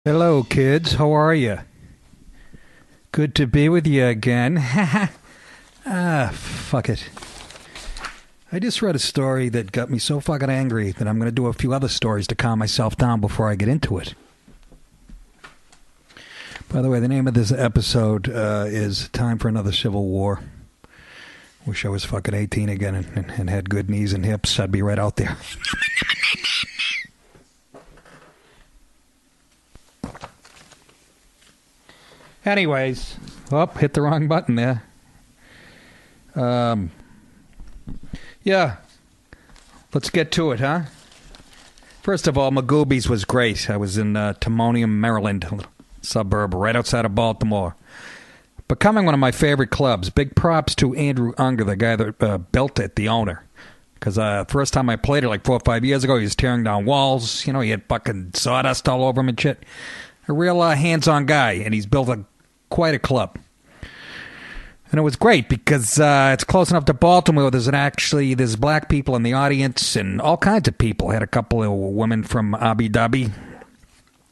Hello, kids. How are you? Good to be with you again. Fuck it. I just read a story that got me so fucking angry that I'm going to do a few other stories to calm myself down before I get into it. By the way, the name of this episode is Time for Another Civil War. Wish I was fucking 18 again and had good knees and hips. I'd be right out there. Anyways, hit the wrong button there. Yeah, let's get to it, huh? First of all, Magoobies was great. I was in Timonium, Maryland, a little suburb right outside of Baltimore. Becoming one of my favorite clubs. Big props to Andrew Unger, the guy that built it, the owner. Because first time I played it like 4 or 5 years ago, he was tearing down walls. You know, he had fucking sawdust all over him and shit. A real hands-on guy, and he's built quite a club. And it was great because it's close enough to Baltimore. There's black people in the audience and all kinds of people. I had a couple of women from Abu Dhabi,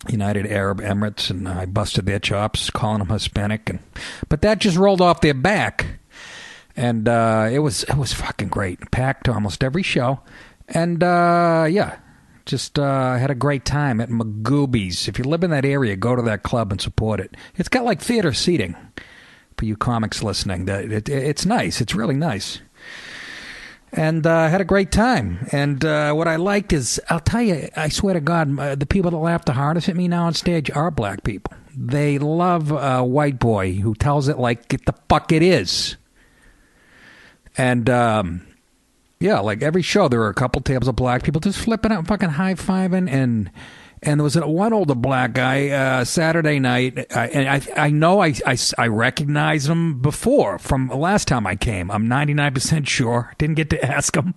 United Arab Emirates, and I busted their chops calling them Hispanic. But that just rolled off their back. And it was fucking great. Packed almost every show. And just had a great time at Magoobies. If you live in that area, go to that club and support it. It's got like theater seating for you comics listening. It's nice. It's really nice. And I had a great time. And what I liked is, I'll tell you, I swear to God, the people that laugh the hardest at me now on stage are black people. They love a white boy who tells it like the fuck it is. And yeah, like every show, there were a couple tables of black people just flipping out, fucking high-fiving, and there was one older black guy Saturday night, and I know I recognized him before from the last time I came. I'm 99% sure. Didn't get to ask him,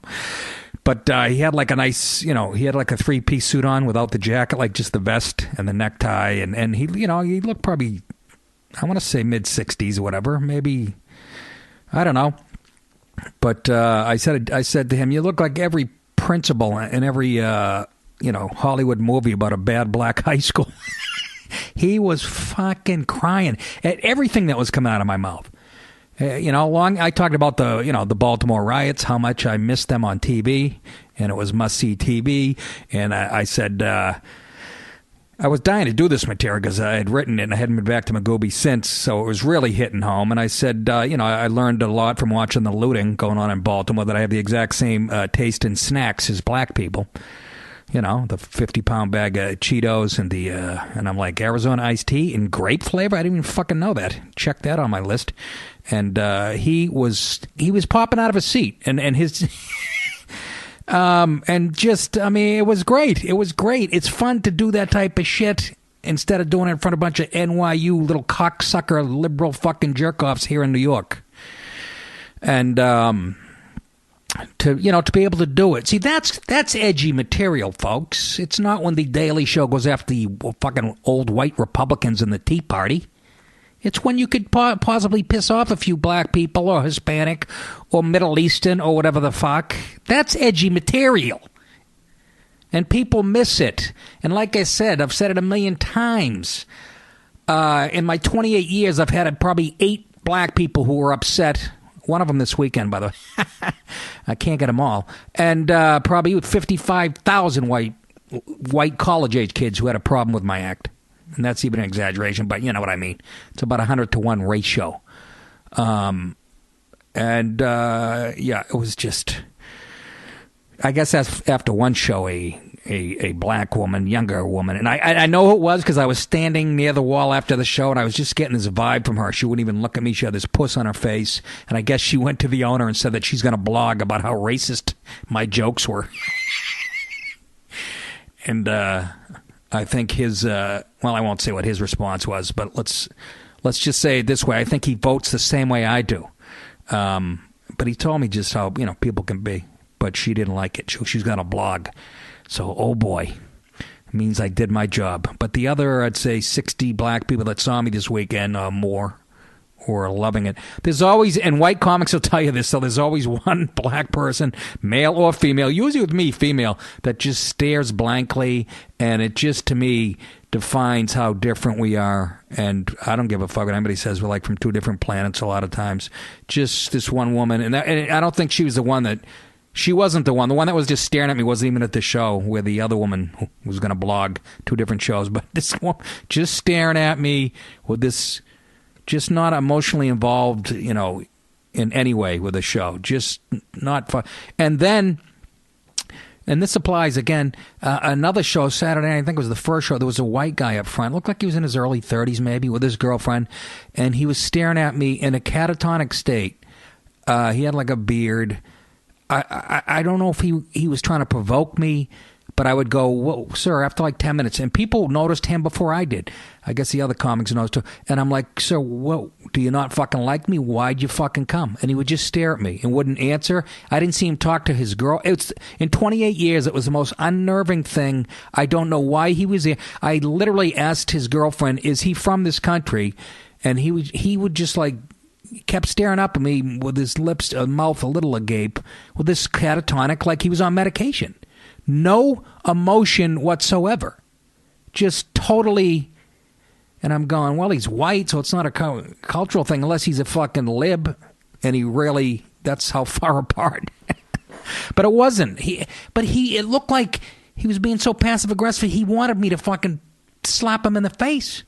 but he had like a nice, he had like a 3-piece suit on without the jacket, like just the vest and the necktie, and he, he looked probably, I want to say mid-60s or whatever, maybe, I don't know. But I said to him, you look like every principal in every, Hollywood movie about a bad black high school. He was fucking crying at everything that was coming out of my mouth. I talked about the Baltimore riots, how much I missed them on TV, and it was must-see TV. And I said, I was dying to do this material because I had written it and I hadn't been back to Magooby since, so it was really hitting home. And I said, I learned a lot from watching the looting going on in Baltimore, that I have the exact same taste in snacks as black people. The 50-pound bag of Cheetos and I'm like, Arizona iced tea in grape flavor? I didn't even fucking know that. Check that on my list. And he was popping out of his seat, and his... it was great. It was great. It's fun to do that type of shit instead of doing it in front of a bunch of NYU little cocksucker liberal fucking jerk-offs here in New York. And, to be able to do it. See, that's edgy material, folks. It's not when the Daily Show goes after the fucking old white Republicans in the Tea Party. It's when you could possibly piss off a few black people or Hispanic or Middle Eastern or whatever the fuck. That's edgy material. And people miss it. And like I said, I've said it a million times. In my 28 years, I've had probably 8 black people who were upset. One of them this weekend, by the way. I can't get them all. And probably 55,000 white college-age kids who had a problem with my act. And that's even an exaggeration, but you know what I mean. It's about 100-to-1 ratio. It was just... I guess that's after one show, a black woman, younger woman. And I know it was because I was standing near the wall after the show, and I was just getting this vibe from her. She wouldn't even look at me. She had this puss on her face. And I guess she went to the owner and said that she's going to blog about how racist my jokes were. And... I think his, I won't say what his response was, but let's just say it this way. I think he votes the same way I do. But he told me just how, people can be. But she didn't like it. She's got a blog. So, oh boy, it means I did my job. But the other, I'd say 60 black people that saw me this weekend, more, who are loving it. There's always, and white comics will tell you this, so there's always one black person, male or female, usually with me, female, that just stares blankly, and it just, to me, defines how different we are. And I don't give a fuck what anybody says. We're like from two different planets a lot of times. Just this one woman, and I don't think she was the one that, she wasn't the one. The one that was just staring at me wasn't even at the show where the other woman who was going to blog two different shows. But this one just staring at me with this, just not emotionally involved, you know, in any way with the show. Just not fun. And then, and this applies again, another show, Saturday night, I think it was the first show, there was a white guy up front. Looked like he was in his early 30s maybe with his girlfriend. And he was staring at me in a catatonic state. He had like a beard. I don't know if he was trying to provoke me, but I would go, whoa, sir, after like 10 minutes. And people noticed him before I did. I guess the other comics noticed too. And I'm like, sir, whoa, do you not fucking like me? Why'd you fucking come? And he would just stare at me and wouldn't answer. I didn't see him talk to his girl. It's in 28 years, it was the most unnerving thing. I don't know why he was there. I literally asked his girlfriend, is he from this country? And he would just like, kept staring up at me with his lips, mouth a little agape, with this catatonic, like he was on medication. No emotion whatsoever. Just totally. And I'm going, well, he's white, so it's not a cultural thing, unless he's a fucking lib, and he really, that's how far apart. But it wasn't. It looked like he was being so passive-aggressive, he wanted me to fucking slap him in the face.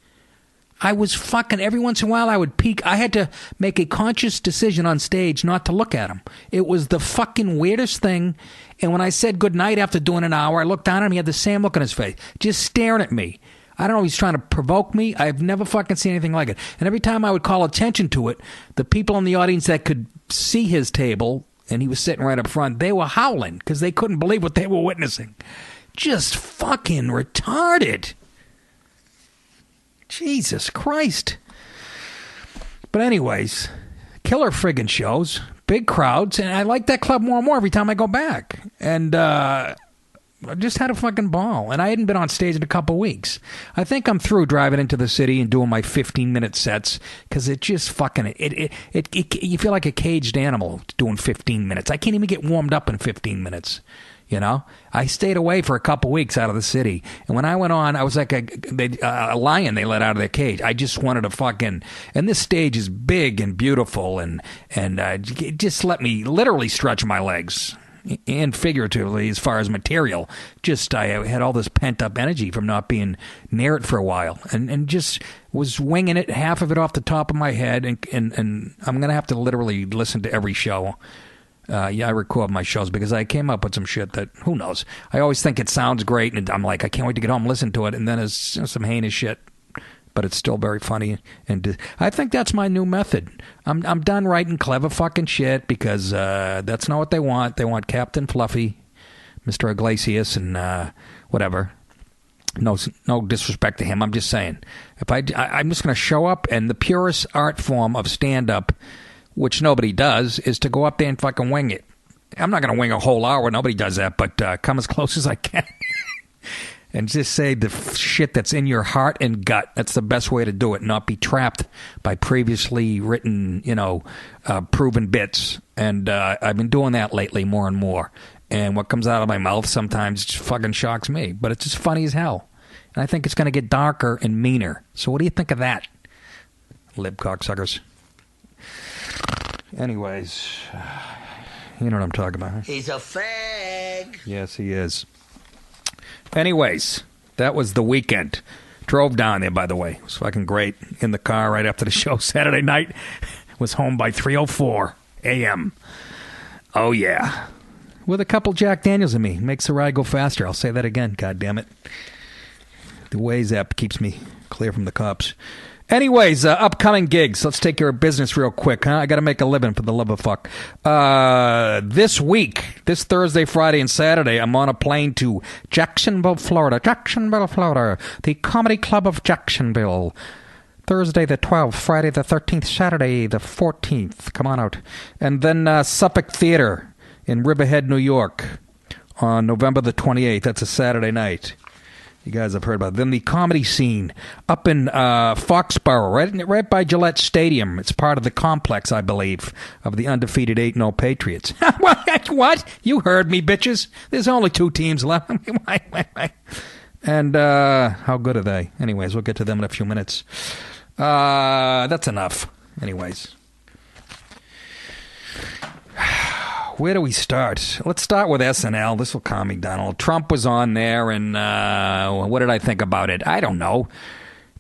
I was fucking, every once in a while I would peek. I had to make a conscious decision on stage not to look at him. It was the fucking weirdest thing. And when I said goodnight after doing an hour, I looked down at him, he had the same look on his face, just staring at me. I don't know if he's trying to provoke me. I've never fucking seen anything like it. And every time I would call attention to it, the people in the audience that could see his table, and he was sitting right up front, they were howling because they couldn't believe what they were witnessing. Just fucking retarded. Jesus Christ. But anyways, killer friggin' shows, big crowds, and I like that club more and more every time I go back. And I just had a fucking ball, and I hadn't been on stage in a couple weeks. I think I'm through driving into the city and doing my 15-minute sets, because it just fucking, you feel like a caged animal doing 15 minutes. I can't even get warmed up in 15 minutes. You know, I stayed away for a couple weeks out of the city. And when I went on, I was like a lion they let out of their cage. I just wanted to fucking, and this stage is big and beautiful, and it just let me literally stretch my legs, and figuratively as far as material. Just, I had all this pent up energy from not being near it for a while, and just was winging it, half of it off the top of my head. And I'm going to have to literally listen to every show. I record my shows because I came up with some shit that, who knows? I always think it sounds great, and I'm like, I can't wait to get home and listen to it, and then it's some heinous shit, but it's still very funny. And I think that's my new method. I'm done writing clever fucking shit because that's not what they want. They want Captain Fluffy, Mr. Iglesias, and whatever. No disrespect to him. I'm just saying. I'm just going to show up, and the purest art form of stand-up, which nobody does, is to go up there and fucking wing it. I'm not going to wing a whole hour. Nobody does that, but come as close as I can. And just say the shit that's in your heart and gut. That's the best way to do it, not be trapped by previously written, proven bits. And I've been doing that lately more and more. And what comes out of my mouth sometimes just fucking shocks me. But it's just funny as hell. And I think it's going to get darker and meaner. So what do you think of that, lib cocksuckers? Anyways, you know what I'm talking about. Huh? He's a fag. Yes, he is. Anyways, that was the weekend. Drove down there, by the way. It was fucking great. In the car right after the show Saturday night. Was home by 3:04 a.m. Oh, yeah. With a couple Jack Daniels in me. Makes the ride go faster. I'll say that again. God damn it. The Waze app keeps me clear from the cops. Anyways, upcoming gigs. Let's take care of business real quick, huh? I got to make a living, for the love of fuck. This week, this Thursday, Friday, and Saturday, I'm on a plane to Jacksonville, Florida. Jacksonville, Florida. The Comedy Club of Jacksonville. Thursday the 12th, Friday the 13th, Saturday the 14th. Come on out. And then Suffolk Theater in Riverhead, New York on November the 28th. That's a Saturday night. You guys have heard about it. Then the comedy scene up in Foxborough, right by Gillette Stadium. It's part of the complex, I believe, of the undefeated 8-0 Patriots. What? You heard me, bitches. There's only 2 teams left. And how good are they? Anyways, we'll get to them in a few minutes. That's enough. Anyways. Where do we start? Let's start with SNL. This will calm me down. Trump was on there, and what did I think about it? I don't know.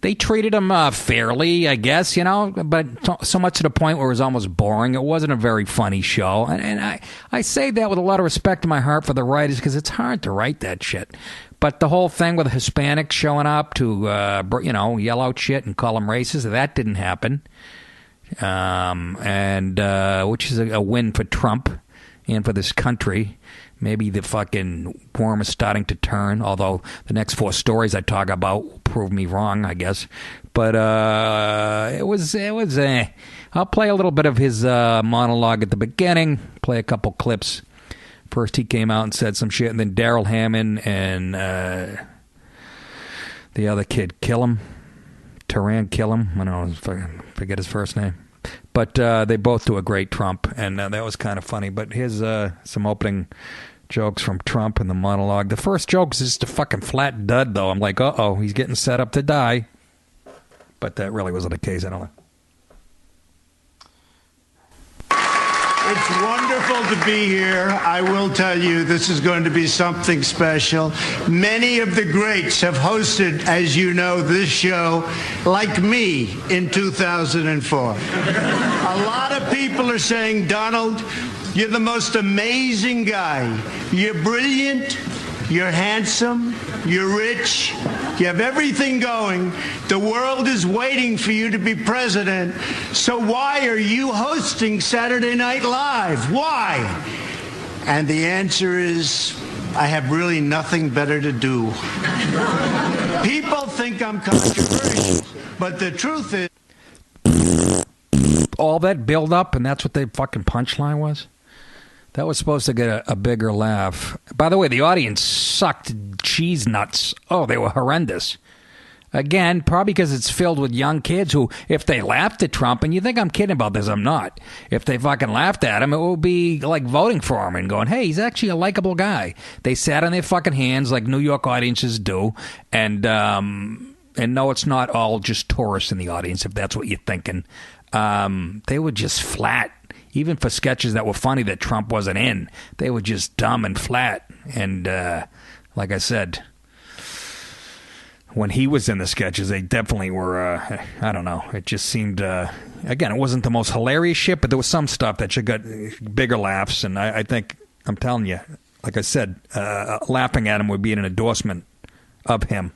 They treated him fairly, I guess, but so much to the point where it was almost boring. It wasn't a very funny show. And I say that with a lot of respect in my heart for the writers, because it's hard to write that shit. But the whole thing with Hispanics showing up to, yell out shit and call them racist, that didn't happen. Which is a win for Trump and for this country. Maybe the fucking worm is starting to turn, although the next 4 stories I talk about will prove me wrong, I guess. But it was I'll play a little bit of his monologue at the beginning, play a couple clips. First he came out and said some shit, and then Daryl Hammond and the other kid, Taran Killam, I don't know, forget his first name. But they both do a great Trump, and that was kind of funny. But here's some opening jokes from Trump in the monologue. The first joke is just a fucking flat dud, though. I'm like, uh-oh, he's getting set up to die. But that really wasn't the case. I don't know. It's wonderful to be here. I will tell you, this is going to be something special. Many of the greats have hosted, as you know, this show, like me, in 2004. A lot of people are saying, Donald, you're the most amazing guy. You're brilliant. You're handsome. You're rich. You have everything going. The world is waiting for you to be president. So why are you hosting Saturday Night Live? Why? And the answer is, I have really nothing better to do. People think I'm controversial, but the truth is... All that build up, and that's what the fucking punchline was? That was supposed to get a bigger laugh. By the way, the audience sucked cheese nuts. Oh, they were horrendous. Again, probably because it's filled with young kids who, if they laughed at Trump, and you think I'm kidding about this, I'm not. If they fucking laughed at him, it would be like voting for him and going, hey, he's actually a likable guy. They sat on their fucking hands like New York audiences do, and no, it's not all just tourists in the audience, if that's what you're thinking. They were just flat. Even for sketches that were funny that Trump wasn't in, they were just dumb and flat. And like I said, when he was in the sketches, they definitely were, I don't know. It just seemed, again, it wasn't the most hilarious shit, but there was some stuff that should got bigger laughs. And I think, I'm telling you, like I said, laughing at him would be an endorsement of him.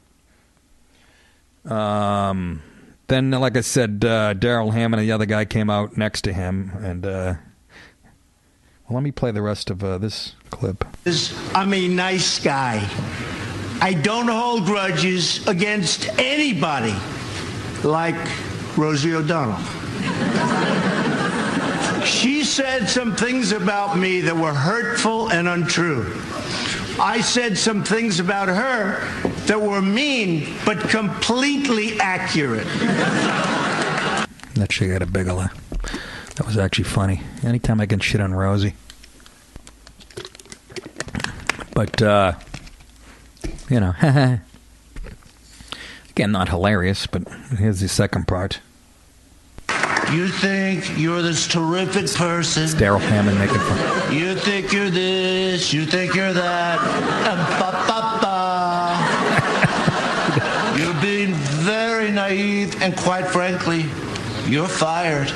Then, like I said, Daryl Hammond and the other guy came out next to him. And, well, let me play the rest of this clip. I'm a nice guy. I don't hold grudges against anybody like Rosie O'Donnell. She said some things about me that were hurtful and untrue. I said some things about her that were mean but completely accurate. That shit got a bigger laugh. That was actually funny. Anytime I can shit on Rosie. But, again, not hilarious, but here's the second part. You think you're this terrific person. It's Daryl Hammond making fun. You think you're this, you think you're that. You're being very naive, and quite frankly, you're fired.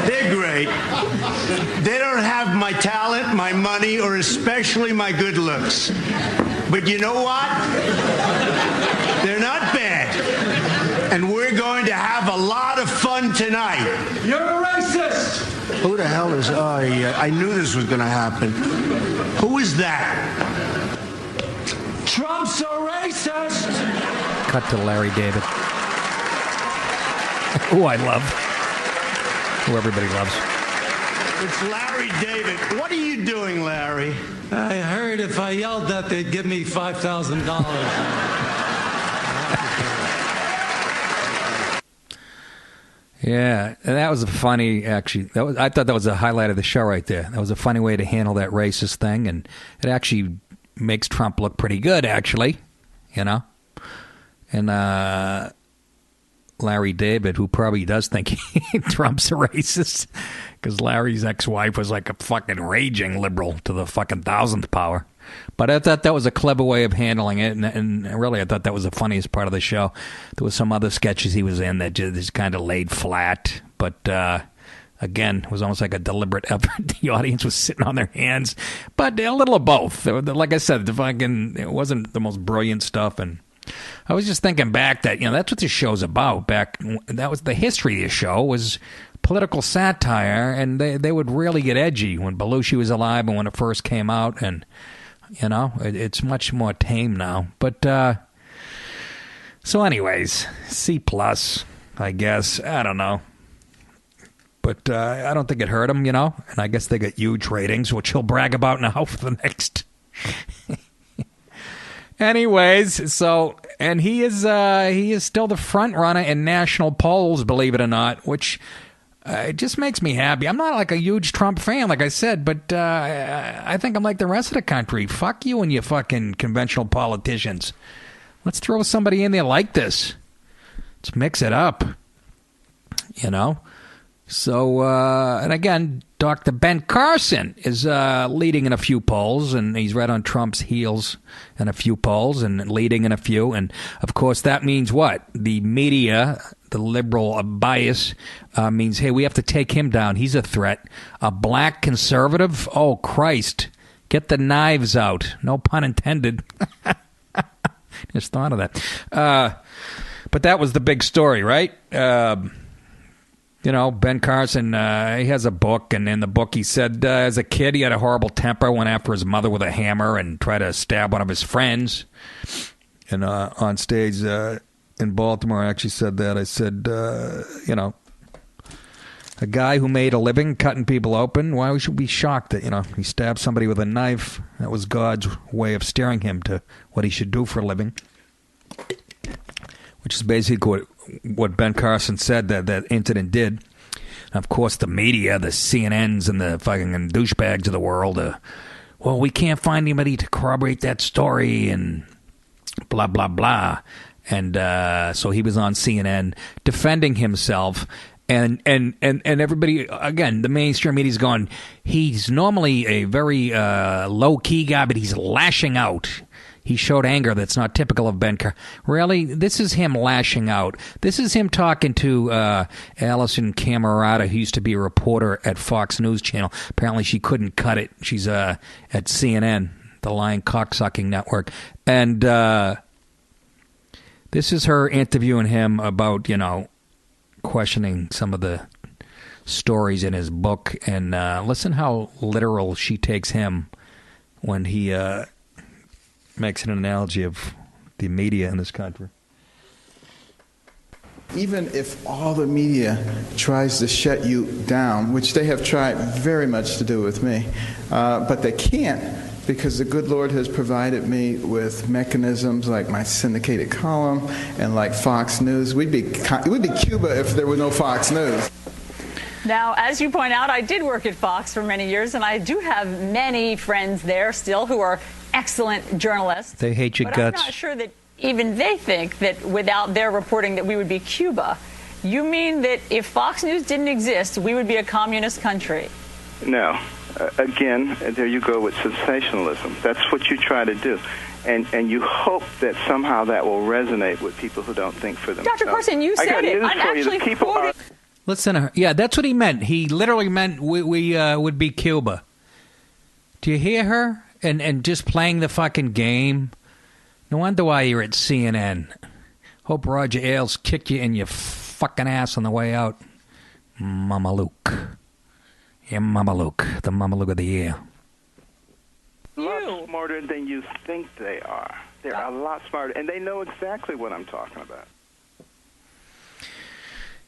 They're great. They don't have my talent, my money, or especially my good looks. But you know what? They're not bad. And we're going to have a lot of fun tonight. You're a racist! Who the hell is... Oh, yeah, I knew this was going to happen. Who is that? Trump's a racist! Cut to Larry David. Who I love. Who everybody loves. It's Larry David. What are you doing, Larry? I heard if I yelled that, they'd give me $5,000. Yeah, and that was a funny, actually. I thought that was a highlight of the show right there. That was a funny way to handle that racist thing, and it actually makes Trump look pretty good, actually, you know? And Larry David, who probably does think Trump's a racist, because Larry's ex-wife was like a fucking raging liberal to the fucking 1,000th power. But I thought that was a clever way of handling it, and really I thought that was the funniest part of the show. There was some other sketches he was in that just kind of laid flat, but again, it was almost like a deliberate effort. The audience was sitting on their hands, but a little of both. Like I said, it wasn't the most brilliant stuff, and I was just thinking back that, that's what this show's about. That was the history of the show, was political satire, and they would really get edgy when Belushi was alive and when it first came out, and it's much more tame now. But so anyways, C+, I guess. I don't know. But I don't think it hurt him, and I guess they got huge ratings, which he'll brag about now for the next. Anyways, so, and he is still the front runner in national polls, believe it or not, which it just makes me happy. I'm not like a huge Trump fan, like I said, but I think I'm like the rest of the country. Fuck you and your fucking conventional politicians. Let's throw somebody in there like this. Let's mix it up, So, and again, Dr. Ben Carson is leading in a few polls, and he's right on Trump's heels in a few polls and leading in a few. And, of course, that means what? The media, the liberal bias, means, hey, we have to take him down. He's a threat. A black conservative? Oh, Christ. Get the knives out. No pun intended. Just thought of that. But that was the big story, right? Ben Carson, he has a book, and in the book he said as a kid he had a horrible temper, went after his mother with a hammer and tried to stab one of his friends. And on stage in Baltimore, I actually said that. I said, a guy who made a living cutting people open, why should we be shocked that, he stabbed somebody with a knife? That was God's way of steering him to what he should do for a living. Which is basically what Ben Carson said that incident did. And of course, the media, the CNNs and the fucking douchebags of the world, well, we can't find anybody to corroborate that story and blah, blah, blah. And so he was on CNN defending himself. And everybody, again, the mainstream media's going, he's normally a very low-key guy, but he's lashing out. He showed anger that's not typical of Ben Carson. Really? This is him lashing out. This is him talking to Allison Camerata, who used to be a reporter at Fox News Channel. Apparently she couldn't cut it. She's at CNN, the lying cocksucking network. And this is her interviewing him about, questioning some of the stories in his book. And listen how literal she takes him when he makes an analogy of the media in this country. Even if all the media tries to shut you down, which they have tried very much to do with me, but they can't, because the good Lord has provided me with mechanisms like my syndicated column and like Fox News. We'd be Cuba if there were no Fox News. Now, as you point out, I did work at Fox for many years, and I do have many friends there still who are excellent journalists. They hate your but guts. I'm not sure that even they think that without their reporting that we would be Cuba. You mean that if Fox News didn't exist, we would be a communist country? No. Again, there you go with sensationalism. That's what you try to do. And you hope that somehow that will resonate with people who don't think for themselves. Dr. Carson, you said it. I'm actually quoting. Listen, yeah, that's what he meant. He literally meant we would be Cuba. Do you hear her? And just playing the fucking game. No wonder why you're at CNN. Hope Roger Ailes kicked you in your fucking ass on the way out. Mama Luke. Yeah, Mama Luke. The Mama Luke of the year. A lot smarter than you think they are. They're a lot smarter, and they know exactly what I'm talking about.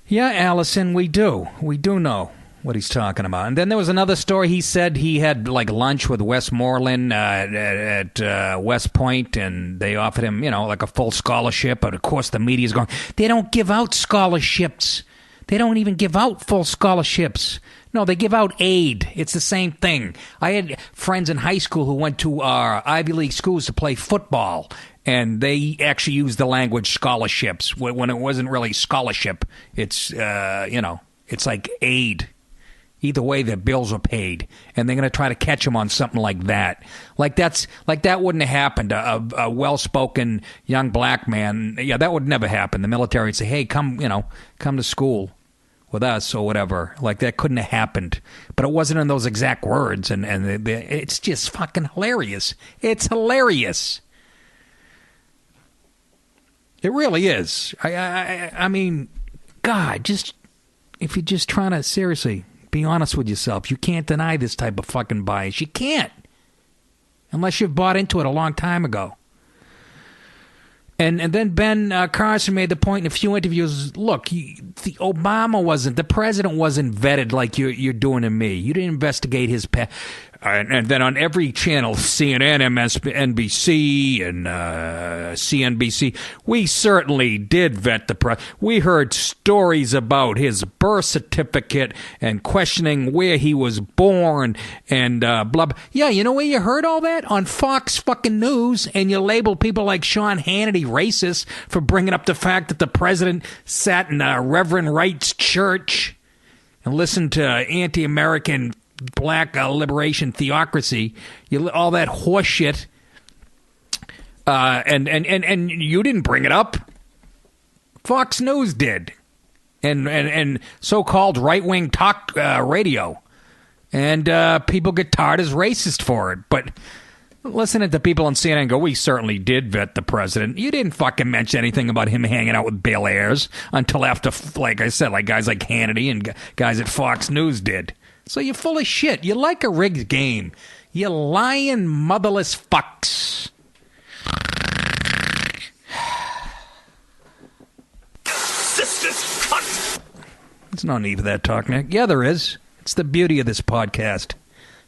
Yeah, Allison, we do. We do know. what he's talking about. And then there was another story. He said he had like lunch with Westmoreland at West Point, and they offered him, like a full scholarship. But of course, the media's going, they don't give out scholarships. They don't even give out full scholarships. No, they give out aid. It's the same thing. I had friends in high school who went to Ivy League schools to play football, and they actually used the language scholarships when it wasn't really scholarship. It's, it's like aid. Either way, their bills are paid, and they're going to try to catch them on something like that. Like that wouldn't have happened. A well-spoken young black man, that would never happen. The military would say, "Hey, come to school with us," or whatever. Like, that couldn't have happened. But it wasn't in those exact words, and it's just fucking hilarious. It's hilarious. It really is. I mean, God, just if you're just trying to seriously be honest with yourself, you can't deny this type of fucking bias. You can't, unless you've bought into it a long time ago. And then Ben Carson made the point in a few interviews, look, the president wasn't vetted like you're doing to me. You didn't investigate his past. And then on every channel, CNN, MSNBC, and CNBC, we certainly did vet the president. We heard stories about his birth certificate and questioning where he was born and blah, blah. Yeah, you know where you heard all that? On Fox fucking News, and you labeled people like Sean Hannity racist for bringing up the fact that the president sat in a Reverend Wright's church and listened to anti-American black liberation theocracy, all that horse shit, and you didn't bring it up. Fox News did, and so-called right-wing talk radio, and people get tarred as racist for it. But listening to people on CNN go, we certainly did vet the president. You didn't fucking mention anything about him hanging out with Bill Ayers until after, like I said, like guys like Hannity and guys at Fox News did. So you're full of shit. You like a rigged game. You lying motherless fucks. There's no need for that talk, Nick. Yeah, there is. It's the beauty of this podcast.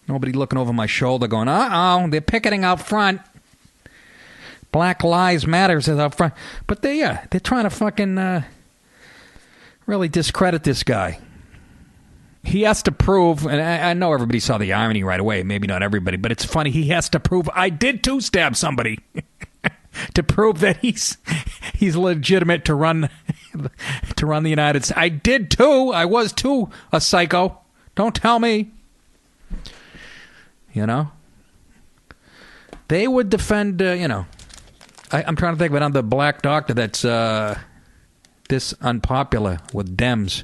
Nobody looking over my shoulder going, they're picketing out front. Black Lives Matter is out front. But they're trying to fucking really discredit this guy. He has to prove, and I know everybody saw the irony right away, maybe not everybody, but it's funny, he has to prove, I did too stab somebody, to prove that he's legitimate to run the United States. I did too, I was too a psycho, don't tell me. They would defend, I'm trying to think of another black doctor that's this unpopular with Dems.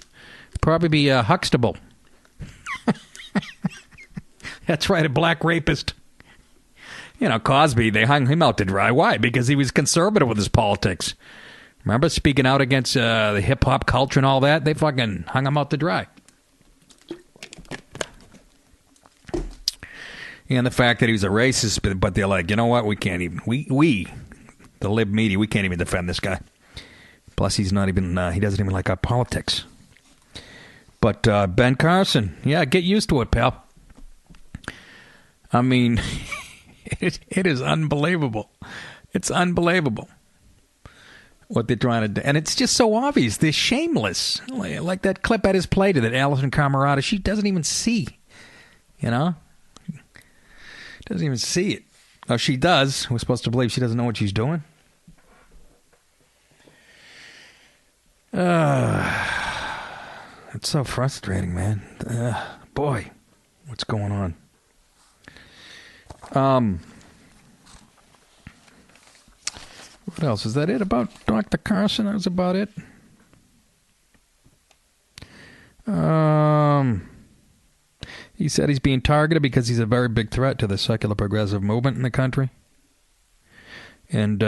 Probably be Huxtable. That's right, a black rapist. Cosby, they hung him out to dry. Why? Because he was conservative with his politics. Remember, speaking out against the hip-hop culture and all that? They fucking hung him out to dry. And the fact that he was a racist, but they're like, you know what? We can't even, we the lib media, we can't even defend this guy. Plus, he's not even, he doesn't even like our politics. But Ben Carson, get used to it, pal. I mean, it is unbelievable. It's unbelievable what they're trying to do. And it's just so obvious. They're shameless. Like that clip I just played that Alison Camerata, she doesn't even see. Doesn't even see it. Oh, she does. We're supposed to believe she doesn't know what she's doing. It's so frustrating, man. Boy, what's going on? What else? Is that it about Dr. Carson? That was about it. He said he's being targeted because he's a very big threat to the secular progressive movement in the country. And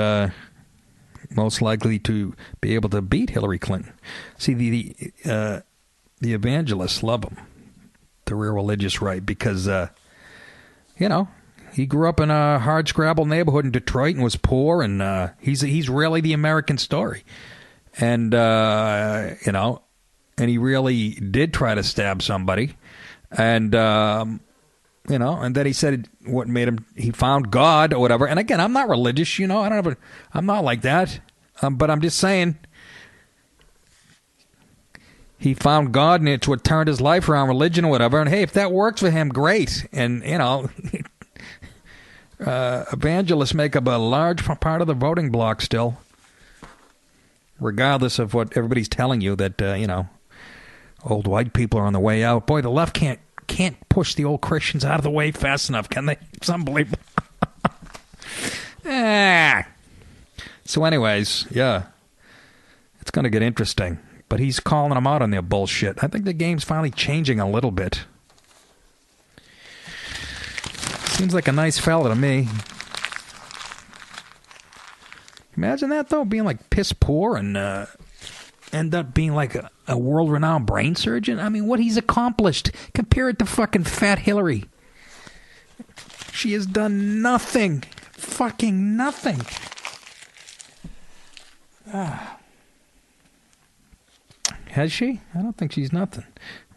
most likely to be able to beat Hillary Clinton. See, the evangelists love him, the real religious right, because, he grew up in a hard-scrabble neighborhood in Detroit and was poor, and he's really the American story. And, and he really did try to stab somebody, and and then he said what made him, he found God or whatever. And again, I'm not religious, I'm not like that, but I'm just saying he found God, and it's what turned his life around, religion or whatever. And hey, if that works for him, great. And evangelists make up a large part of the voting bloc still, regardless of what everybody's telling you that old white people are on the way out. Boy, the left can't push the old Christians out of the way fast enough, can they? It's unbelievable. So anyways, yeah, it's going to get interesting. But he's calling them out on their bullshit. I think the game's finally changing a little bit. Seems like a nice fella to me. Imagine that, though, being like piss poor and end up being like a world-renowned brain surgeon. I mean, what he's accomplished. Compare it to fucking fat Hillary. She has done nothing. Fucking nothing. Has she? I don't think she's nothing.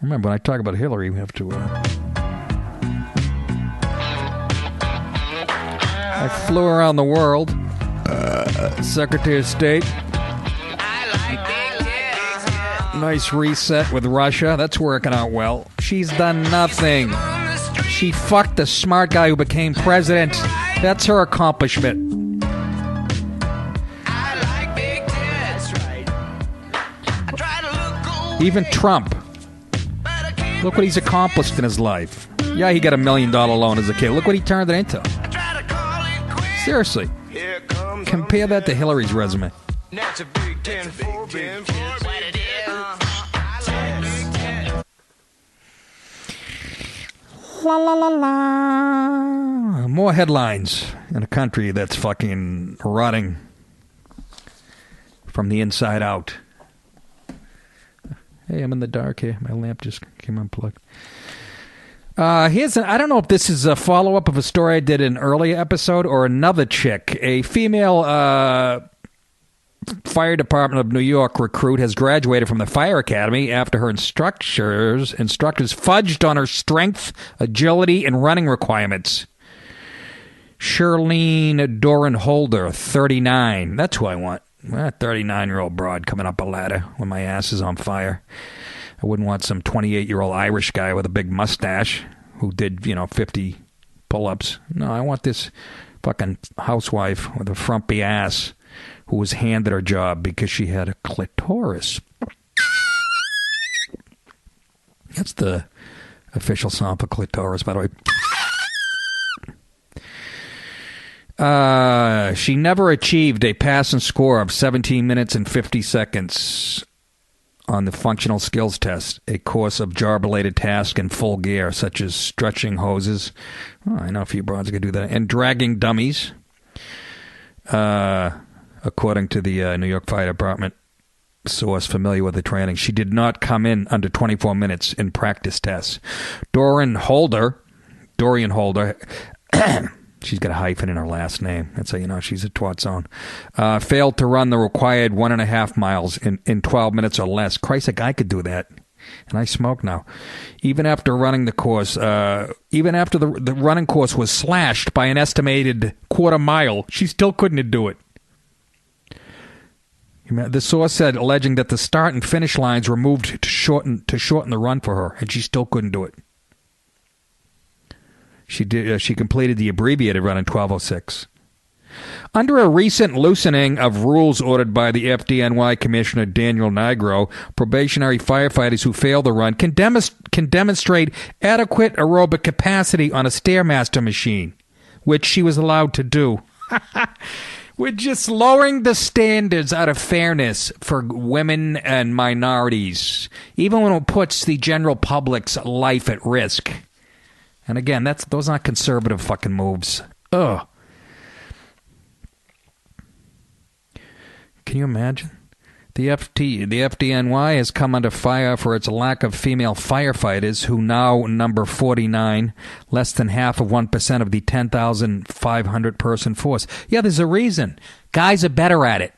Remember, when I talk about Hillary, we have to... I flew around the world. Secretary of State. Nice reset with Russia. That's working out well. She's done nothing. She fucked the smart guy who became president. That's her accomplishment. Even Trump. Look what he's accomplished in his life. Yeah, he got $1 million loan as a kid. Look what he turned it into. Seriously. Compare that to Hillary's resume. La la la la. More headlines in a country that's fucking rotting from the inside out. Hey, I'm in the dark here. My lamp just came unplugged. I don't know if this is a follow-up of a story I did in an earlier episode or another chick. A female Fire Department of New York recruit has graduated from the fire academy after her instructors fudged on her strength, agility, and running requirements. Shirlene Doran Holder, 39. That's who I want. A 39-year-old broad coming up a ladder when my ass is on fire. I wouldn't want some 28-year-old Irish guy with a big mustache who did, 50 pull-ups. No, I want this fucking housewife with a frumpy ass who was handed her job because she had a clitoris. That's the official song for clitoris, by the way. She never achieved a passing score of 17 minutes and 50 seconds on the functional skills test, a course of job-related tasks in full gear, such as stretching hoses. Oh, I know a few broads could do that. And dragging dummies, according to the New York Fire Department source familiar with the training. She did not come in under 24 minutes in practice tests. Dorian Holder, she's got a hyphen in her last name. That's how you know she's a twat zone. Failed to run the required 1.5 miles in 12 minutes or less. Christ, a guy could do that. And I smoke now. Even after running the course, even after the running course was slashed by an estimated quarter mile, she still couldn't do it. The source said, alleging that the start and finish lines were moved to shorten the run for her, and she still couldn't do it. She completed the abbreviated run in 12:06. Under a recent loosening of rules ordered by the FDNY Commissioner Daniel Nigro, probationary firefighters who fail the run can demonstrate adequate aerobic capacity on a Stairmaster machine, which she was allowed to do. We're just lowering the standards out of fairness for women and minorities, even when it puts the general public's life at risk. And again, those aren't conservative fucking moves. Ugh. Can you imagine? The FDNY has come under fire for its lack of female firefighters, who now number 49, less than half of 1% of the 10,500 person force. Yeah, there's a reason. Guys are better at it.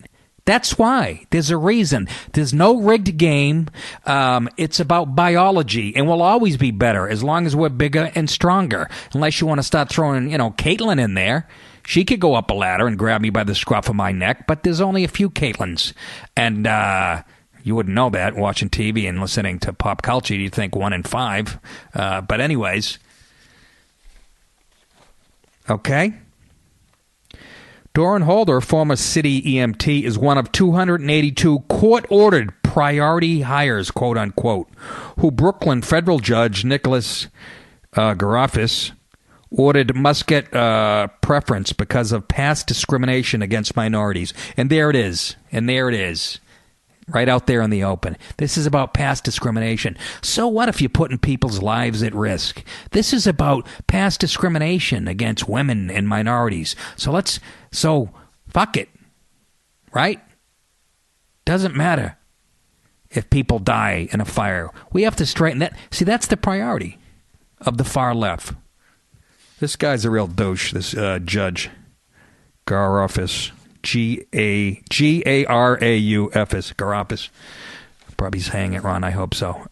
That's why. There's a reason. There's no rigged game. It's about biology, and we'll always be better as long as we're bigger and stronger. Unless you want to start throwing, Caitlyn in there. She could go up a ladder and grab me by the scruff of my neck, but there's only a few Caitlins. And you wouldn't know that watching TV and listening to pop culture. You'd think 1 in 5. But anyways. Okay. Doran Holder, former city EMT, is one of 282 court-ordered priority hires, quote-unquote, who Brooklyn federal judge Nicholas Garofis ordered must get preference because of past discrimination against minorities. And there it is. Right out there in the open. This is about past discrimination. So what if you're putting people's lives at risk? This is about past discrimination against women and minorities. So fuck it. Right? Doesn't matter if people die in a fire. We have to straighten that. See, that's the priority of the far left. This guy's a real douche, this judge. Garofis. G-A-R-A-U-F-S. Garofis. Probably saying it wrong. I hope so.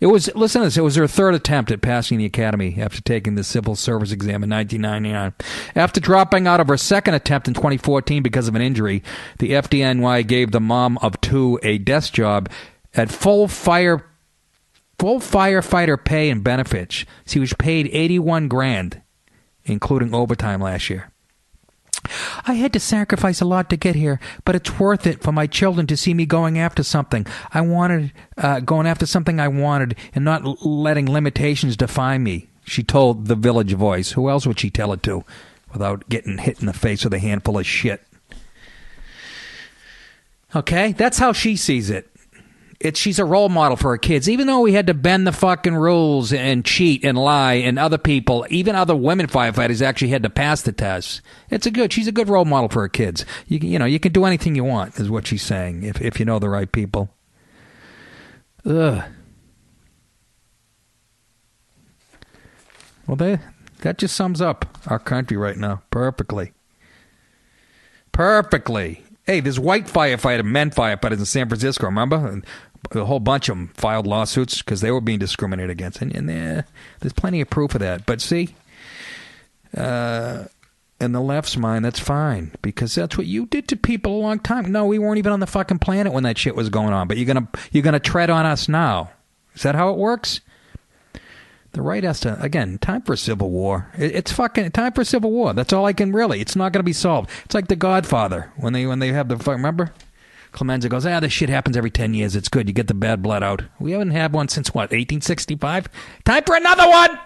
Listen to this. It was her third attempt at passing the academy after taking the civil service exam in 1999. After dropping out of her second attempt in 2014 because of an injury, the FDNY gave the mom of 2 a desk job at full firefighter pay and benefits. She was paid $81,000, including overtime last year. I had to sacrifice a lot to get here, but it's worth it for my children to see me going after something I wanted, and not letting limitations define me, she told the Village Voice. Who else would she tell it to without getting hit in the face with a handful of shit? Okay? That's how she sees it. She's a role model for her kids. Even though we had to bend the fucking rules and cheat and lie, and other people, even other women firefighters, actually had to pass the test. She's a good role model for her kids. You can do anything you want, is what she's saying, if you know the right people. Ugh. Well, that just sums up our country right now perfectly. Perfectly. Hey, there's men firefighters in San Francisco, remember? A whole bunch of them filed lawsuits because they were being discriminated against. And there's plenty of proof of that. But see, in the left's mind, that's fine. Because that's what you did to people a long time. No, we weren't even on the fucking planet when that shit was going on. But you're gonna tread on us now. Is that how it works? The right has to, again, time for a civil war. It's fucking time for a civil war. That's all I can really. It's not going to be solved. It's like The Godfather when they have the, remember? Clemenza goes, this shit happens every 10 years. It's good. You get the bad blood out. We haven't had one since, 1865? Time for another one!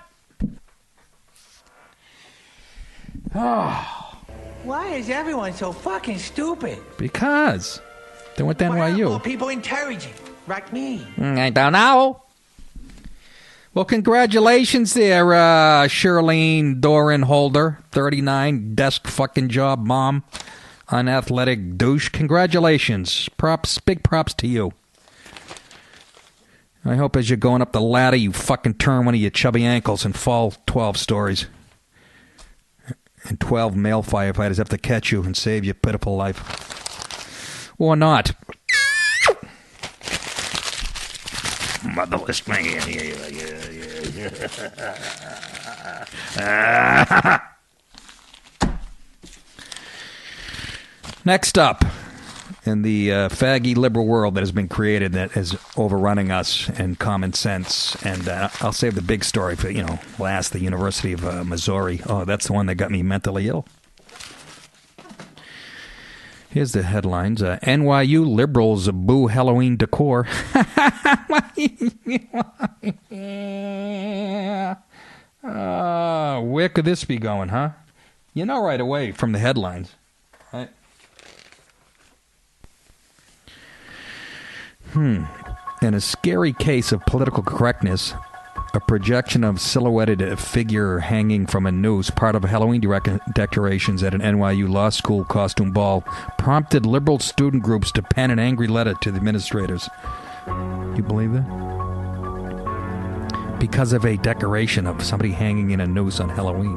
Oh. Why is everyone so fucking stupid? Because they went to NYU. More people intelligent, like me. I don't know. Well, congratulations there, Shirlene Doran Holder, 39, desk fucking job mom, unathletic douche. Congratulations. Big props to you. I hope as you're going up the ladder, you fucking turn one of your chubby ankles and fall 12 stories. And 12 male firefighters have to catch you and save your pitiful life. Or not. Motherless man. Next up, in the faggy liberal world that has been created that is overrunning us and common sense, and I'll save the big story for, last, the University of Missouri. Oh, that's the one that got me mentally ill. Here's the headlines. NYU liberals boo Halloween decor. Where could this be going, huh? You know right away from the headlines. Right? In a scary case of political correctness, a projection of silhouetted figure hanging from a noose, part of Halloween decorations at an NYU law school costume ball, prompted liberal student groups to pen an angry letter to the administrators. You believe that? Because of a decoration of somebody hanging in a noose on Halloween.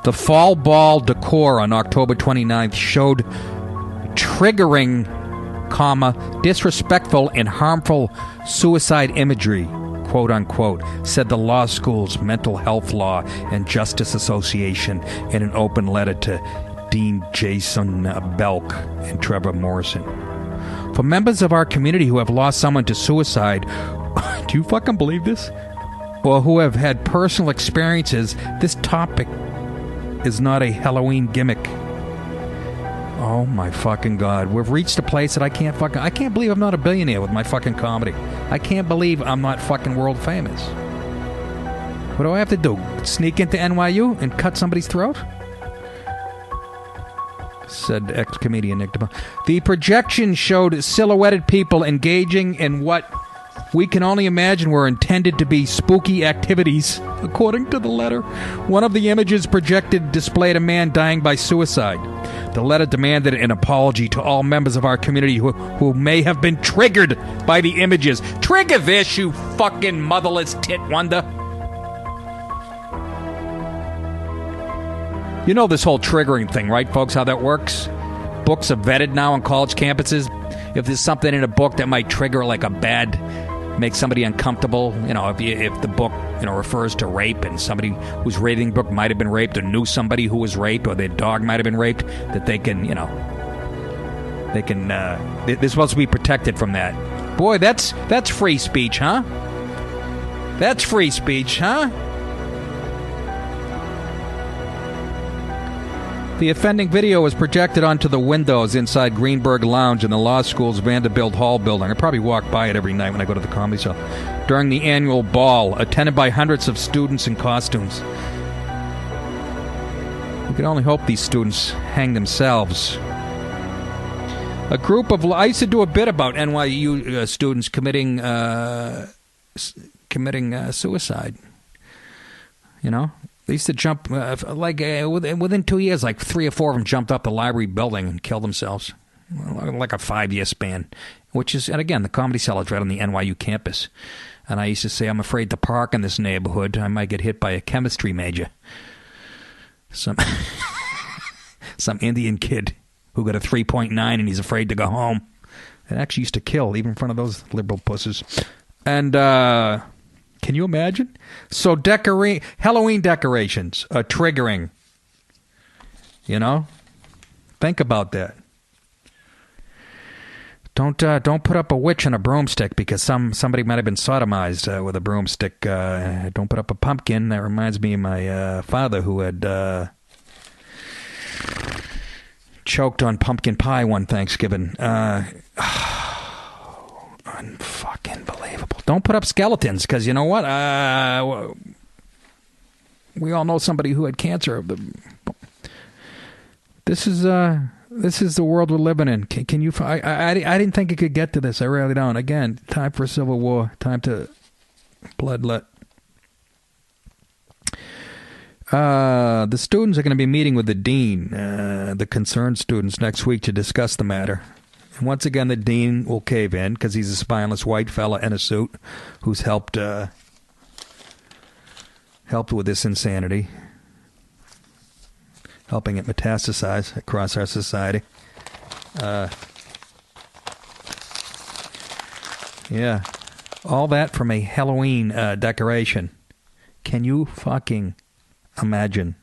The fall ball decor on October 29th showed triggering, disrespectful and harmful suicide imagery, quote unquote, said the law school's Mental Health Law and Justice Association in an open letter to Dean Jason Belk and Trevor Morrison. For members of our community who have lost someone to suicide, do you fucking believe this? Or who have had personal experiences, this topic is not a Halloween gimmick. Oh my fucking God. We've reached a place that I can't believe I'm not a billionaire with my fucking comedy. I can't believe I'm not fucking world famous. What do I have to do? Sneak into NYU and cut somebody's throat? Said ex-comedian Nick DiPaolo. The projection showed silhouetted people engaging in what we can only imagine were intended to be spooky activities, according to the letter. One of the images projected displayed a man dying by suicide. The letter demanded an apology to all members of our community who may have been triggered by the images. Trigger this, you fucking motherless tit wonder. You know this whole triggering thing, right, folks, how that works? Books are vetted now on college campuses. If there's something in a book that might trigger like a bad, make somebody uncomfortable, if the book, refers to rape and somebody who's reading the book might have been raped or knew somebody who was raped or their dog might have been raped, that they're supposed to be protected from that. Boy, that's free speech, huh? That's free speech, huh? The offending video was projected onto the windows inside Greenberg Lounge in the law school's Vanderbilt Hall building. I probably walk by it every night when I go to the Comedy Show. During the annual ball, attended by hundreds of students in costumes. We can only hope these students hang themselves. A group of... I used to do a bit about NYU students committing suicide. They used to jump, within 2 years, like 3 or 4 of them jumped up the library building and killed themselves. Like a 5-year span. And again, the Comedy Cellar is right on the NYU campus. And I used to say, I'm afraid to park in this neighborhood. I might get hit by a chemistry major. Some Indian kid who got a 3.9 and he's afraid to go home. It actually used to kill, even in front of those liberal pusses. And, can you imagine? So Halloween decorations are triggering. Think about that. Don't put up a witch on a broomstick because somebody might have been sodomized with a broomstick. Don't put up a pumpkin. That reminds me of my father who had choked on pumpkin pie one Thanksgiving. Unfucking believable. Don't put up skeletons, because you know what? We all know somebody who had cancer. This is the world we're living in. Can you? I didn't think it could get to this. I really don't. Again, time for a civil war. Time to bloodlet. The students are going to be meeting with the dean, the concerned students, next week to discuss the matter. And once again, the dean will cave in because he's a spineless white fella in a suit who's helped with this insanity, helping it metastasize across our society. Yeah, all that from a Halloween decoration. Can you fucking imagine?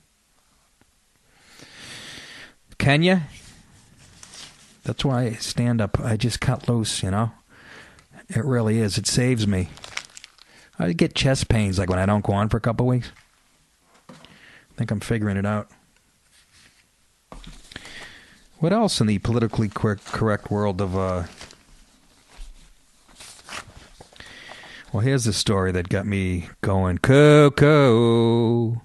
Can you? That's why I stand up. I just cut loose, It really is. It saves me. I get chest pains like when I don't go on for a couple of weeks. I think I'm figuring it out. What else in the politically correct world of... Well, here's the story that got me going. Coco.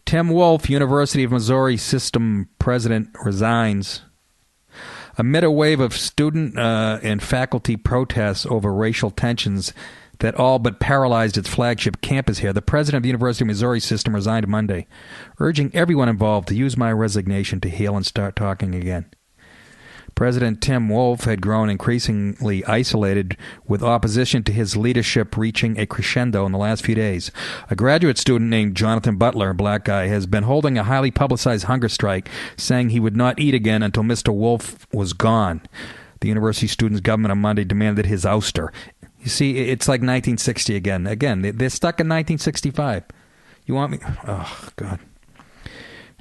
Tim Wolf, University of Missouri System President, resigns. Amid a wave of student and faculty protests over racial tensions that all but paralyzed its flagship campus here, the president of the University of Missouri System resigned Monday, urging everyone involved to use my resignation to heal and start talking again. President Tim Wolf had grown increasingly isolated, with opposition to his leadership reaching a crescendo in the last few days. A graduate student named Jonathan Butler, a black guy, has been holding a highly publicized hunger strike, saying he would not eat again until Mr. Wolf was gone. The university students' government on Monday demanded his ouster. You see, it's like 1960 again. Again, they're stuck in 1965. You want me? Oh, God.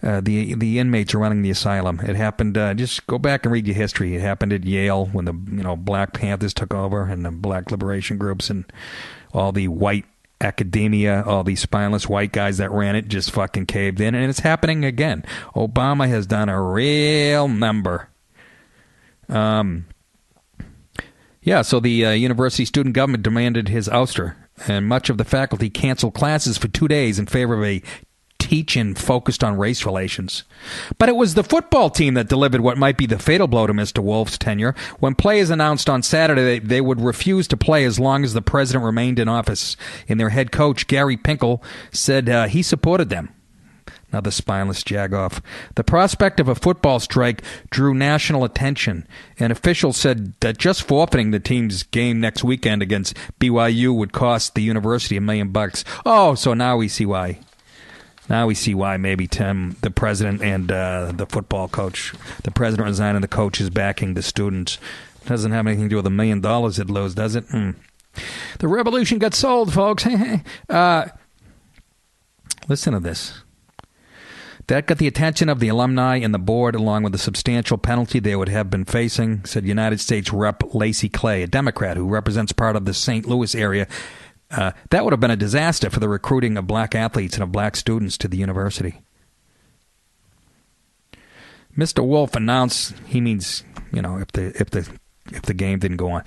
The inmates are running the asylum. It happened. Just go back and read your history. It happened at Yale when the Black Panthers took over and the Black liberation groups and all the white academia, all these spineless white guys that ran it just fucking caved in, and it's happening again. Obama has done a real number. So the university student government demanded his ouster, and much of the faculty canceled classes for 2 days in favor of a teach-in focused on race relations. But it was the football team that delivered what might be the fatal blow to Mr. Wolf's tenure when players announced on Saturday they would refuse to play as long as the president remained in office. And their head coach, Gary Pinkel, said he supported them. Another spineless jagoff. The prospect of a football strike drew national attention, and officials said that just forfeiting the team's game next weekend against BYU would cost the university $1 million. Oh, so now we see why. Now we see why maybe Tim, the president, and the football coach, the president resigned and the coach is backing the students. Doesn't have anything to do with $1 million it lose, does it? The revolution got sold, folks. Listen to this. That got the attention of the alumni and the board, along with the substantial penalty they would have been facing, said United States Rep. Lacey Clay, a Democrat who represents part of the St. Louis area. That would have been a disaster for the recruiting of black athletes and of black students to the university. Mr. Wolf announced, he means, if the game didn't go on.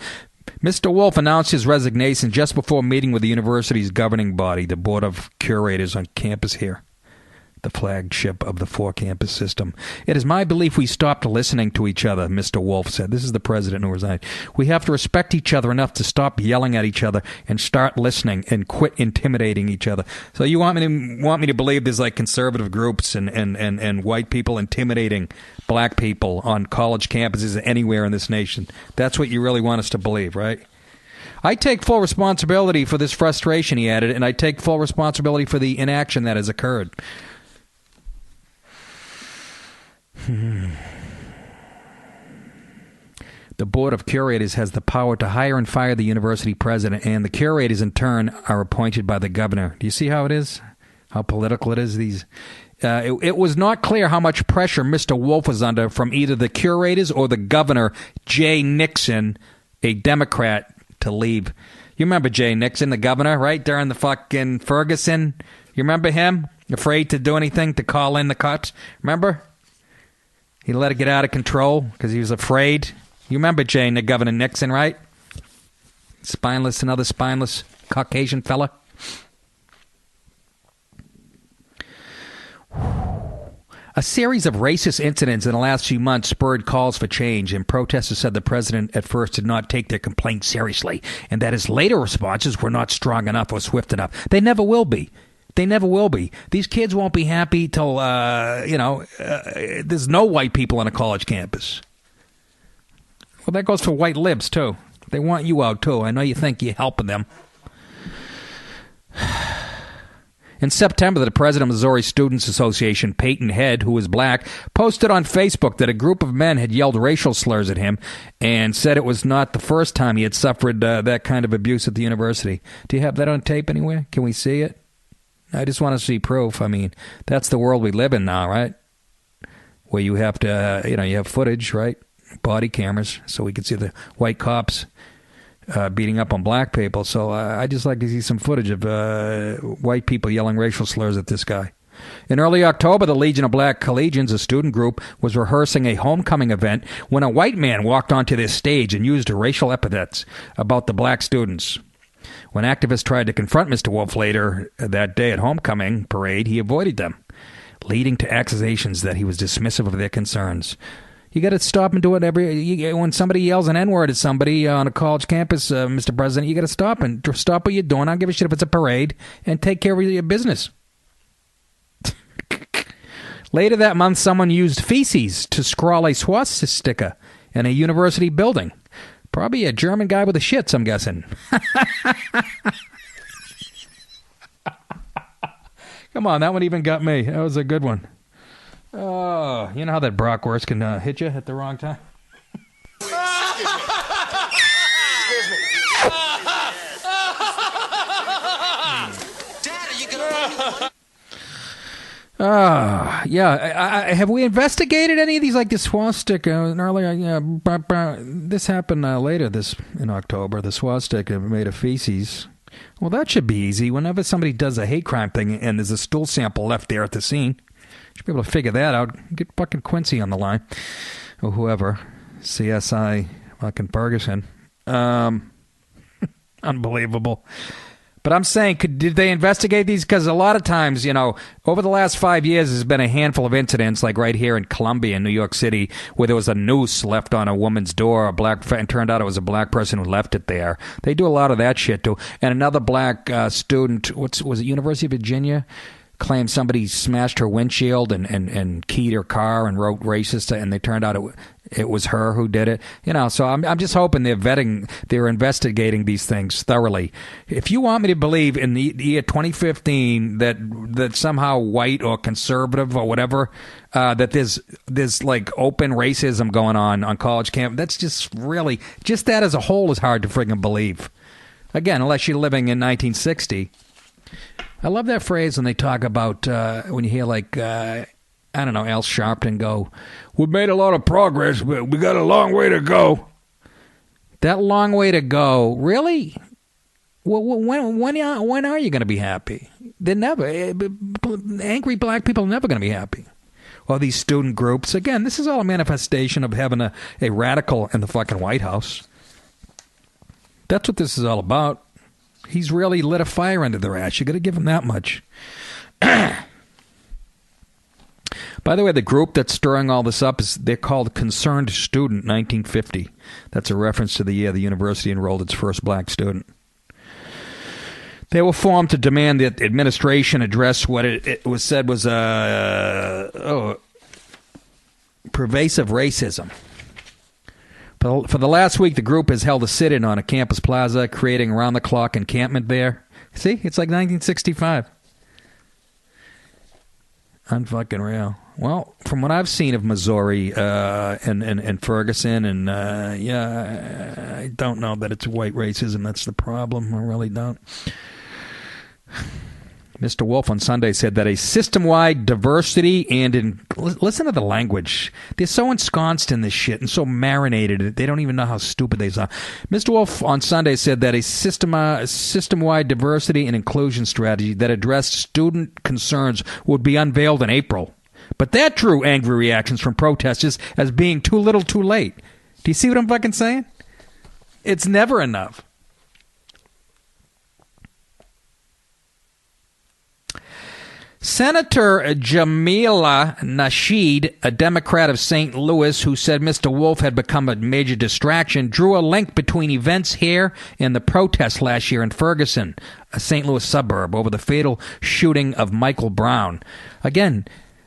Mr. Wolf announced his resignation just before meeting with the university's governing body, the Board of Curators on campus here, the flagship of the four-campus system. It is my belief we stopped listening to each other, Mr. Wolf said. This is the president who resigned. We have to respect each other enough to stop yelling at each other and start listening and quit intimidating each other. So you want me to believe there's like conservative groups and white people intimidating black people on college campuses anywhere in this nation? That's what you really want us to believe, right? I take full responsibility for this frustration, he added, and I take full responsibility for the inaction that has occurred. The Board of Curators has the power to hire and fire the university president, and the curators, in turn, are appointed by the governor. Do you see how it is? How political it is? It was not clear how much pressure Mr. Wolf was under from either the curators or the governor, Jay Nixon, a Democrat, to leave. You remember Jay Nixon, the governor, right? During the fucking Ferguson. You remember him? Afraid to do anything, to call in the cops? Remember? He let it get out of control because he was afraid. You remember Jane, Governor Nixon, right? Another spineless Caucasian fella. A series of racist incidents in the last few months spurred calls for change, and protesters said the president at first did not take their complaints seriously, and that his later responses were not strong enough or swift enough. They never will be. They never will be. These kids won't be happy till, there's no white people on a college campus. Well, that goes for white libs, too. They want you out, too. I know you think you're helping them. In September, the president of Missouri Students Association, Peyton Head, who is black, posted on Facebook that a group of men had yelled racial slurs at him and said it was not the first time he had suffered that kind of abuse at the university. Do you have that on tape anywhere? Can we see it? I just want to see proof. I mean, that's the world we live in now, right? Where you have to, you have footage, right? Body cameras, so we can see the white cops beating up on black people. So I just like to see some footage of white people yelling racial slurs at this guy. In early October, the Legion of Black Collegians, a student group, was rehearsing a homecoming event when a white man walked onto this stage and used racial epithets about the black students. When activists tried to confront Mr. Wolf later that day at homecoming parade, he avoided them, leading to accusations that he was dismissive of their concerns. You got to stop and do it when somebody yells an N-word at somebody on a college campus, Mr. President, you got to stop what you're doing. I don't give a shit if it's a parade, and take care of your business. Later that month, someone used feces to scrawl a swastika in a university building. Probably a German guy with the shits, I'm guessing. Come on, that one even got me. That was a good one. Oh, you know how that bratwurst can hit you at the wrong time? Yeah. Have we investigated any of these, like the swastika? Earlier, this happened later in October. The swastika made of feces. Well, that should be easy. Whenever somebody does a hate crime thing and there's a stool sample left there at the scene, you should be able to figure that out. Get fucking Quincy on the line, or whoever, CSI fucking Ferguson. Unbelievable. But I'm saying, did they investigate these? Because a lot of times, over the last 5 years, there's been a handful of incidents, like right here in Columbia, in New York City, where there was a noose left on a woman's door, and turned out it was a black person who left it there. They do a lot of that shit, too. And another black student, was it University of Virginia, claimed somebody smashed her windshield and keyed her car and wrote racist, and they turned out it was her who did it. So I'm just hoping they're investigating these things thoroughly. If you want me to believe in the year 2015 that somehow white or conservative or whatever, that there's like open racism going on college camp, that's just that as a whole is hard to friggin' believe. Again, unless you're living in 1960. I love that phrase when they talk about, when you hear like, Al Sharpton go, "We've made a lot of progress, but we got a long way to go." That long way to go, really? When are you going to be happy? They're never. Angry black people are never going to be happy. Or these student groups. Again, this is all a manifestation of having a radical in the fucking White House. That's what this is all about. He's really lit a fire under their ass. You got to give him that much. By the way, the group that's stirring all this up they're called Concerned Student 1950. That's a reference to the year the university enrolled its first black student. They were formed to demand that administration address what it was said was pervasive racism. For the last week, the group has held a sit-in on a campus plaza, creating around-the-clock encampment there. See? It's like 1965. Unfucking real. Well, from what I've seen of Missouri and Ferguson, and I don't know that it's white racism that's the problem. I really don't. Mr. Wolf on Sunday said that a system-wide diversity listen to the language. They're so ensconced in this shit and so marinated, they don't even know how stupid they are. Mr. Wolf on Sunday said that a system-wide diversity and inclusion strategy that addressed student concerns would be unveiled in April. But that drew angry reactions from protesters as being too little too late. Do you see what I'm fucking saying? It's never enough. Senator Jamila Nasheed, a Democrat of St. Louis who said Mr. Wolf had become a major distraction, drew a link between events here and the protests last year in Ferguson, a St. Louis suburb, over the fatal shooting of Michael Brown. Again,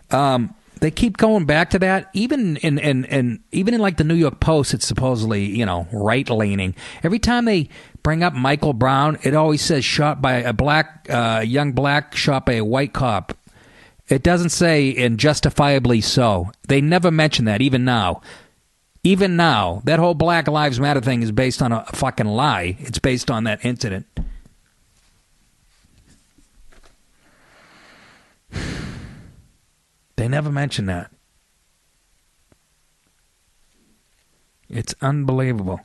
they keep going back to that. Even in like the New York Post, it's supposedly, right leaning. Every time they bring up Michael Brown, it always says shot by a young black shot by a white cop. It doesn't say and justifiably so. They never mention that, even now. Even now, that whole Black Lives Matter thing is based on a fucking lie. It's based on that incident. They never mention that. It's unbelievable.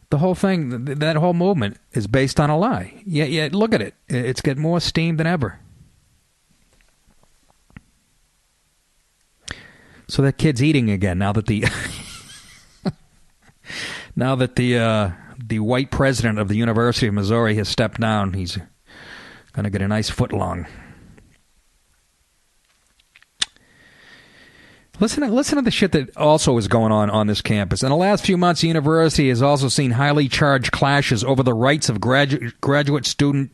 The whole thing, that whole movement is based on a lie. Yeah, look at it. It's got more steam than ever. So that kid's eating again now that the the white president of the University of Missouri has stepped down. He's going to get a nice footlong. Listen to the shit that also is going on this campus. In the last few months, the university has also seen highly charged clashes over the rights of graduate student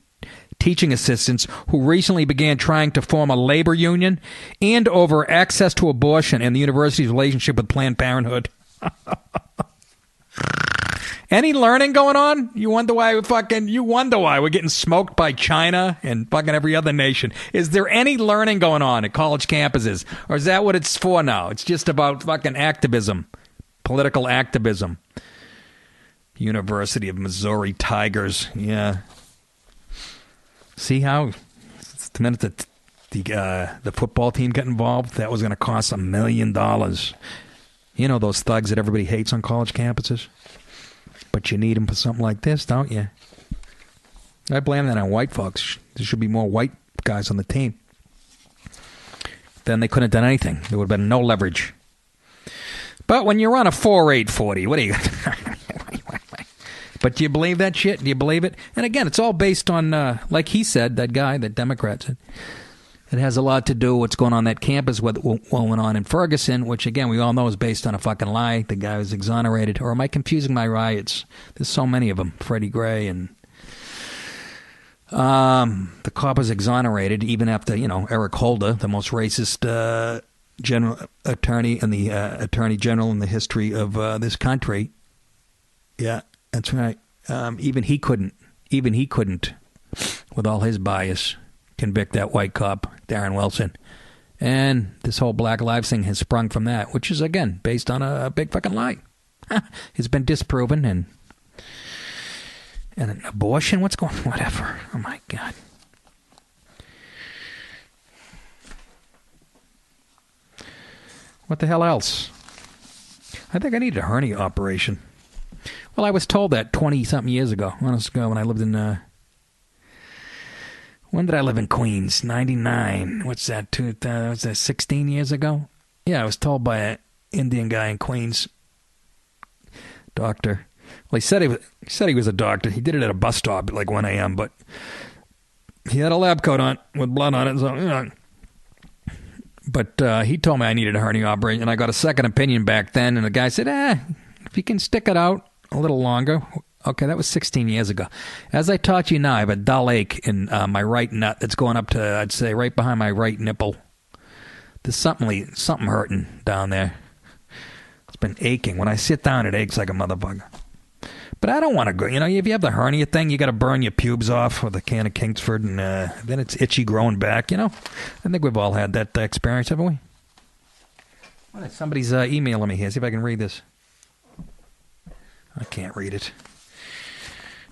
teaching assistants who recently began trying to form a labor union, and over access to abortion and the university's relationship with Planned Parenthood. Any learning going on? You wonder why we're getting smoked by China and fucking every other nation. Is there any learning going on at college campuses? Or is that what it's for now? It's just about fucking activism. Political activism. University of Missouri Tigers. Yeah. See how the minute that the football team got involved, that was going to cost $1 million. You know those thugs that everybody hates on college campuses? But you need them for something like this, don't you? I blame that on white folks. There should be more white guys on the team. Then they couldn't have done anything. There would have been no leverage. But when you run a 4.8 40, what do you... But do you believe that shit? Do you believe it? And again, it's all based on, like he said, that guy, that Democrat said, it has a lot to do with what's going on that campus, what went on in Ferguson, which, again, we all know is based on a fucking lie. The guy was exonerated. Or am I confusing my riots? There's so many of them. Freddie Gray and the cop was exonerated even after, Eric Holder, the most racist attorney and the attorney general in the history of this country. Yeah, that's right. Even he couldn't, with all his bias, convict that white cop, Darren Wilson. And this whole Black Lives thing has sprung from that, which is, again, based on a big fucking lie. It's been disproven. And an abortion? What's going on? Whatever. Oh, my God. What the hell else? I think I needed a hernia operation. Well, I was told that 20-something years ago. When I lived in... When did I live in Queens? 99. What's that? 16 years ago? Yeah, I was told by an Indian guy in Queens. Doctor. Well, he said he was a doctor. He did it at a bus stop at like 1 a.m., but he had a lab coat on with blood on it. So, But he told me I needed a hernia operation, and I got a second opinion back then, and the guy said, if you can stick it out a little longer... Okay, that was 16 years ago. As I talk to you now, I have a dull ache in my right nut that's going up to, I'd say, right behind my right nipple. There's something hurting down there. It's been aching. When I sit down, it aches like a motherfucker. But I don't want to go. If you have the hernia thing, you got to burn your pubes off with a can of Kingsford, and then it's itchy growing back, I think we've all had that experience, haven't we? Well, somebody's emailing me here. See if I can read this. I can't read it.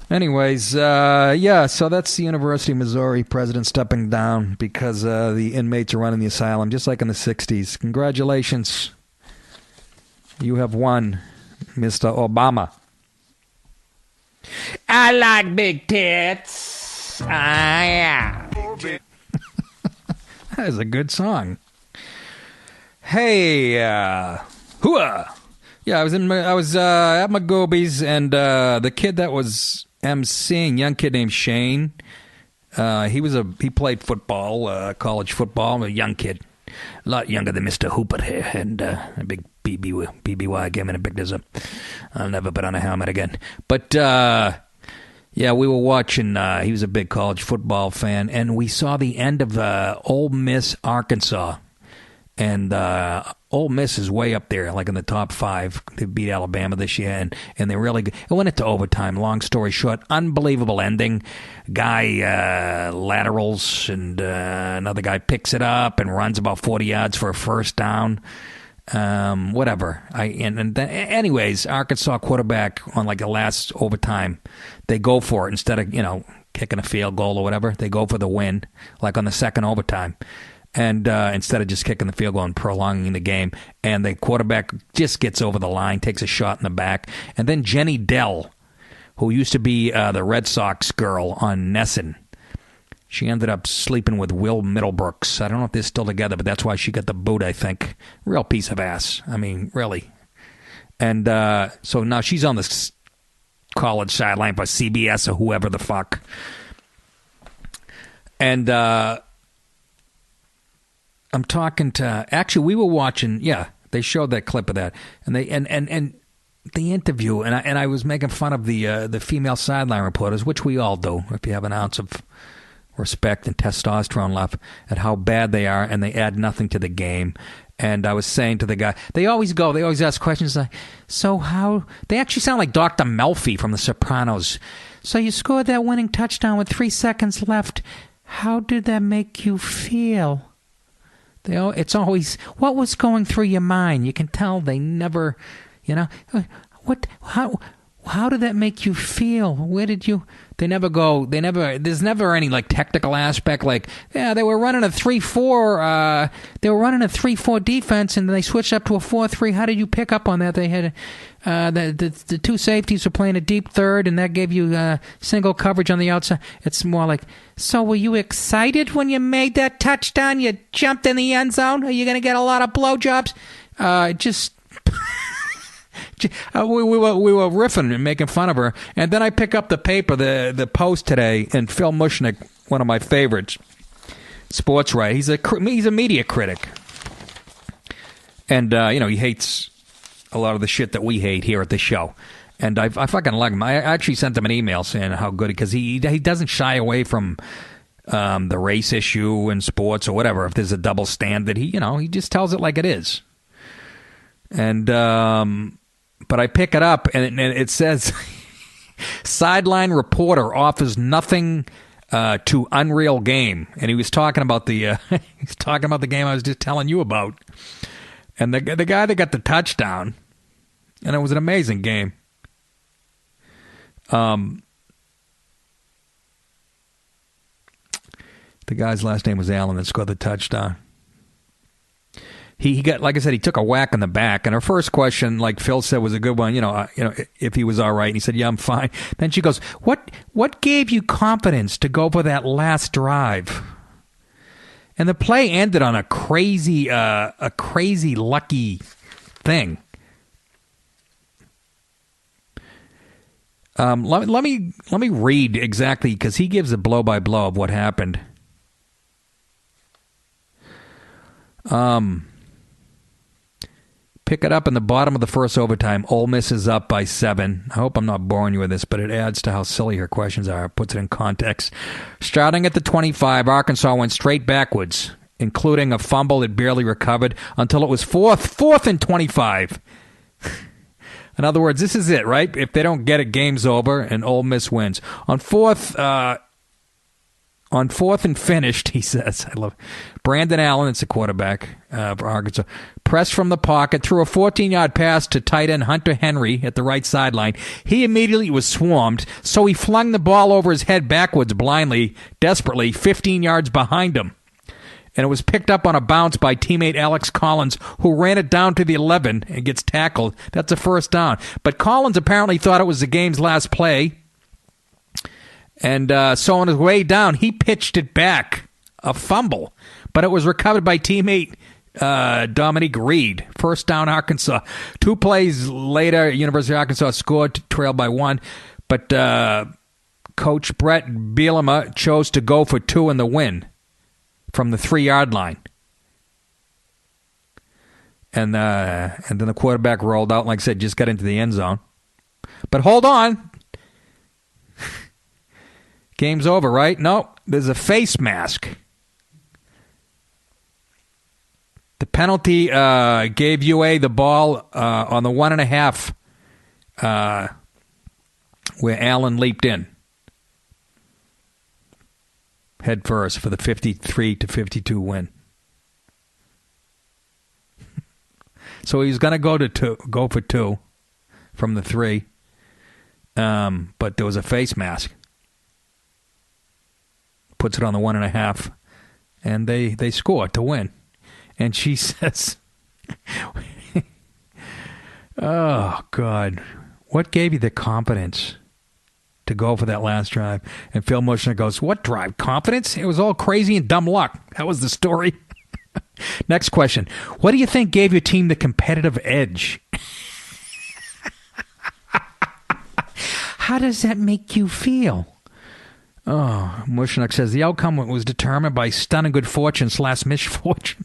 Anyways, so that's the University of Missouri president stepping down because the inmates are running the asylum, just like in the 60s. Congratulations. You have won, Mr. Obama. I like big tits. Yeah. That is a good song. Hey, hooah. Yeah, I was at McGoby's, and the kid that was emceeing, young kid named Shane, he played football, college football, a young kid, a lot younger than Mr. Hooper here, and a big BBY came in and picked us up. I'll never put on a helmet again. But yeah, we were watching. He was a big college football fan, and we saw the end of Ole Miss, Arkansas. And Ole Miss is way up there, like in the top 5. They beat Alabama this year, and they really... It went into overtime. Long story short, unbelievable ending. Guy laterals, and another guy picks it up and runs about 40 yards for a first down. Whatever. And then, anyways, Arkansas quarterback on like the last overtime, they go for it instead of, kicking a field goal or whatever. They go for the win, like on the second overtime. And instead of just kicking the field goal and prolonging the game, and the quarterback just gets over the line, takes a shot in the back. And then Jenny Dell, who used to be the Red Sox girl on Nesson, she ended up sleeping with Will Middlebrooks. I don't know if they're still together, but that's why she got the boot, I think. Real piece of ass. I mean, really. And so now she's on the college sideline for CBS or whoever the fuck. And... I'm talking to... Actually, we were watching... Yeah, they showed that clip of that. And they and the interview, and I was making fun of the female sideline reporters, which we all do, if you have an ounce of respect and testosterone left at how bad they are, and they add nothing to the game. And I was saying to the guy, they always ask questions like, so how, they actually sound like Dr. Melfi from The Sopranos. So you scored that winning touchdown with 3 seconds left. How did that make you feel? It's always, what was going through your mind? You can tell they never, how did that make you feel? Where did you, there's never any like technical aspect like, yeah, they were running a 3-4, defense and they switched up to a 4-3. How did you pick up on that? They had, the two safeties were playing a deep third and that gave you single coverage on the outside. It's more like, so were you excited when you made that touchdown? You jumped in the end zone? Are you going to get a lot of blowjobs? We were riffing and making fun of her, and then I pick up the paper, the Post today, and Phil Mushnick, one of my favorites, sports writer. He's a media critic, and he hates a lot of the shit that we hate here at the show. And I fucking like him. I actually sent him an email saying how good, because he doesn't shy away from the race issue in sports or whatever. If there's a double standard, he just tells it like it is. And but I pick it up and it says sideline reporter offers nothing to Unreal game, and he was talking about the game I was just telling you about, and the guy that got the touchdown, and it was an amazing game. The guy's last name was Allen that scored the touchdown. He got, like I said, he took a whack in the back, and her first question, like Phil said, was a good one. If he was all right, and he said, "Yeah, I'm fine." Then she goes, "What gave you confidence to go for that last drive?" And the play ended on a crazy lucky thing. Let me read exactly, because he gives a blow by blow of what happened. Pick it up in the bottom of the first overtime. Ole Miss is up by 7. I hope I'm not boring you with this, but it adds to how silly her questions are. It puts it in context. Starting at the 25, Arkansas went straight backwards, including a fumble it barely recovered until it was fourth and 25. In other words, this is it, right? If they don't get it, game's over, and Ole Miss wins. On fourth and finished, he says, I love it. Brandon Allen, it's a quarterback for Arkansas, pressed from the pocket, threw a 14-yard pass to tight end Hunter Henry at the right sideline. He immediately was swarmed, so he flung the ball over his head backwards blindly, desperately, 15 yards behind him. And it was picked up on a bounce by teammate Alex Collins, who ran it down to the 11 and gets tackled. That's a first down. But Collins apparently thought it was the game's last play. And so on his way down, he pitched it back, a fumble. But it was recovered by teammate Dominique Reed. First down, Arkansas. 2 plays later, University of Arkansas scored, trailed by 1. But Coach Brett Bielema chose to go for 2 in the win from the 3-yard line. And then the quarterback rolled out, like I said, just got into the end zone. But hold on. Game's over, right? No, there's a face mask. The penalty gave UA the ball on the 1.5 where Allen leaped in head first for the 53-52 win. So he was going to go for 2 from the 3, but there was a face mask. Puts it on the 1.5, and they score to win. And she says, "Oh God, what gave you the confidence to go for that last drive?" And Phil Mushnick goes, "What drive? Confidence? It was all crazy and dumb luck." That was the story. Next question: what do you think gave your team the competitive edge? How does that make you feel? Oh, Mushnick says the outcome was determined by stunning good fortune / misfortune.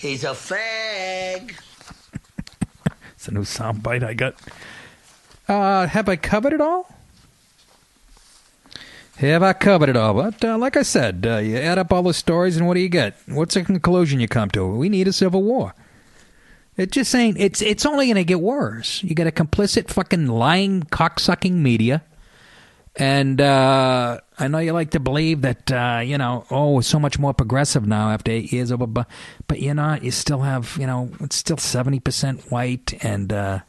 He's a fag. It's a new soundbite I got. Have I covered it all? Have I covered it all? But like I said, you add up all the stories and what do you get? What's the conclusion you come to? We need a civil war. It just ain't. It's only going to get worse. You got a complicit fucking lying cocksucking media. And I know you like to believe that, we're so much more progressive now after 8 years over. But you're not. You still have, it's still 70% white. And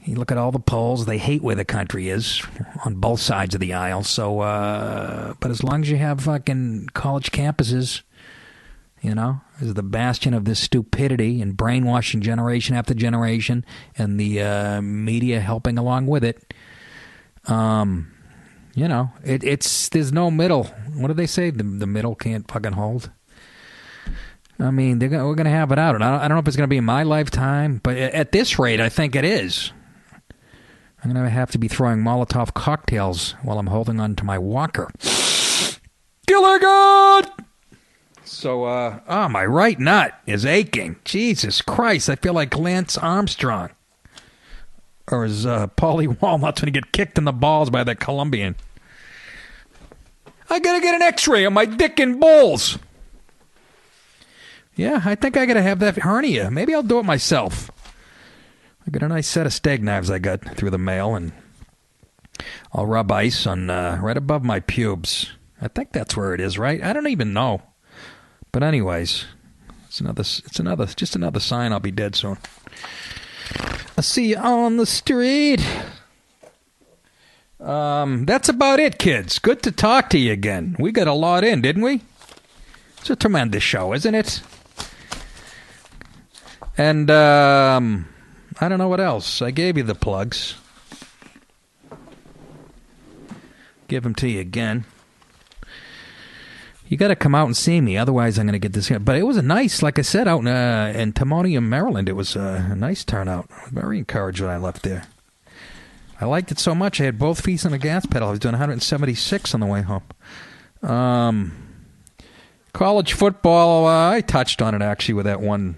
you look at all the polls, they hate where the country is on both sides of the aisle. So, but as long as you have fucking college campuses, is the bastion of this stupidity and brainwashing generation after generation, and the media helping along with it. There's no middle. What do they say? The middle can't fucking hold. I mean, we're going to have it out. And I don't know if it's going to be in my lifetime, but at this rate, I think it is. I'm going to have to be throwing Molotov cocktails while I'm holding on to my walker. Gilligan! So, my right nut is aching. Jesus Christ, I feel like Lance Armstrong. Or is Paulie Walnuts when he get kicked in the balls by that Colombian. I gotta get an x-ray on my dick and balls. Yeah, I think I gotta have that hernia. Maybe I'll do it myself. I got a nice set of steak knives I got through the mail, and I'll rub ice on right above my pubes. I think that's where it is, right? I don't even know. But anyways, it's just another sign I'll be dead soon. I'll see you on the street. That's about it, kids. Good to talk to you again. We got a lot in, didn't we? It's a tremendous show, isn't it? And, I don't know what else. I gave you the plugs. Give them to you again. You got to come out and see me, otherwise I'm going to get this here. But it was a nice, like I said, out in Timonium, Maryland. It was a nice turnout. I was very encouraged when I left there. I liked it so much, I had both feet on the gas pedal. I was doing 176 on the way home. College football, I touched on it actually with that one.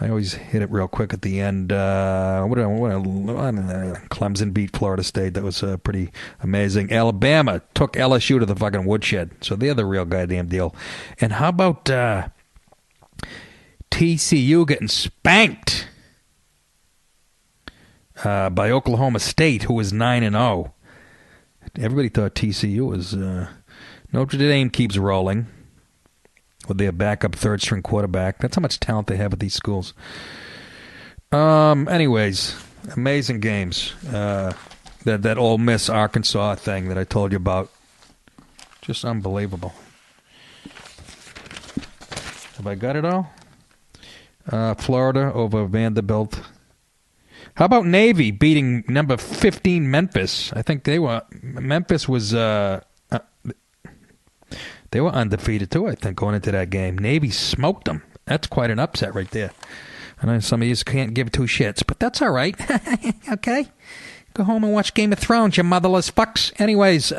I always hit it real quick at the end. Clemson beat Florida State. That was pretty amazing. Alabama took LSU to the fucking woodshed. So they're the real goddamn deal. And how about TCU getting spanked by Oklahoma State, who was 9-0. Everybody thought TCU was... Notre Dame keeps rolling with their backup third-string quarterback. That's how much talent they have at these schools. Anyways, amazing games. That Ole Miss Arkansas thing that I told you about. Just unbelievable. Have I got it all? Florida over Vanderbilt. How about Navy beating number 15 Memphis? I think Memphis was... They were undefeated, too, I think, going into that game. Navy smoked them. That's quite an upset right there. I know some of you can't give two shits, but that's all right. Okay? Go home and watch Game of Thrones, you motherless fucks. Anyways,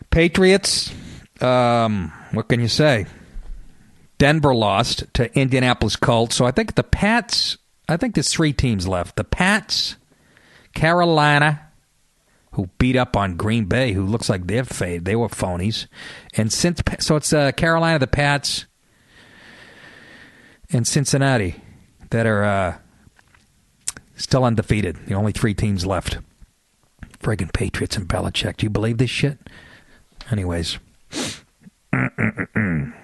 Patriots, what can you say? Denver lost to Indianapolis Colts. So I think the Pats, there's 3 teams left. The Pats, Carolina, who beat up on Green Bay, who looks like they're fade. They were phonies. And so it's Carolina, the Pats, and Cincinnati that are still undefeated. The only 3 teams left. Friggin' Patriots and Belichick. Do you believe this shit? Anyways.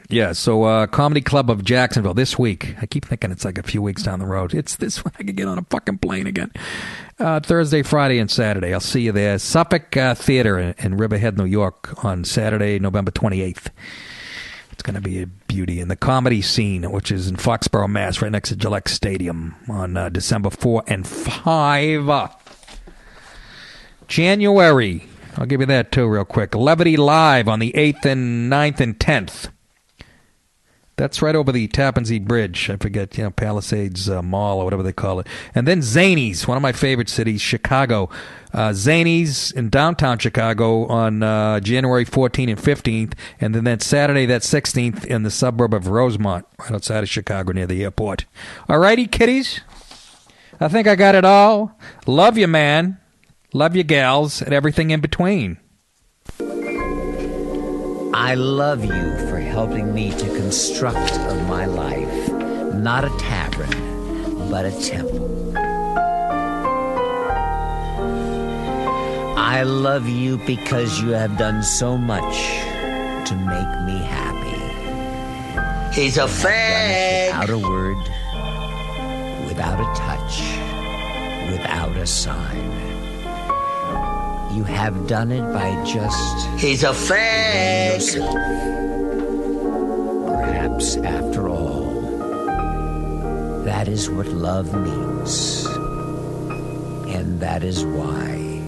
Yeah, so Comedy Club of Jacksonville this week. I keep thinking it's like a few weeks down the road. It's this one. I can get on a fucking plane again. Thursday, Friday, and Saturday. I'll see you there. Suffolk Theater in Riverhead, New York on Saturday, November 28th. It's going to be a beauty. And the Comedy Scene, which is in Foxborough, Mass., right next to Gillette Stadium on December 4 and 5. January. I'll give you that, too, real quick. Levity Live on the 8th and 9th and 10th. That's right over the Tappan Zee Bridge. I forget, Palisades Mall or whatever they call it. And then Zanies, one of my favorite cities, Chicago. Zanies in downtown Chicago on January 14th and 15th. And then that Saturday, that 16th, in the suburb of Rosemont, right outside of Chicago near the airport. All righty, kiddies. I think I got it all. Love you, man. Love you, gals, and everything in between. I love you for helping me to construct of my life not a tavern, but a temple. I love you because you have done so much to make me happy. He's a fag. Without a word, without a touch, without a sign. You have done it by just... He's a fag. Yourself. Perhaps, after all, that is what love means. And that is why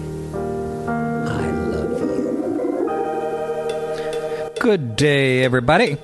I love you. Good day, everybody.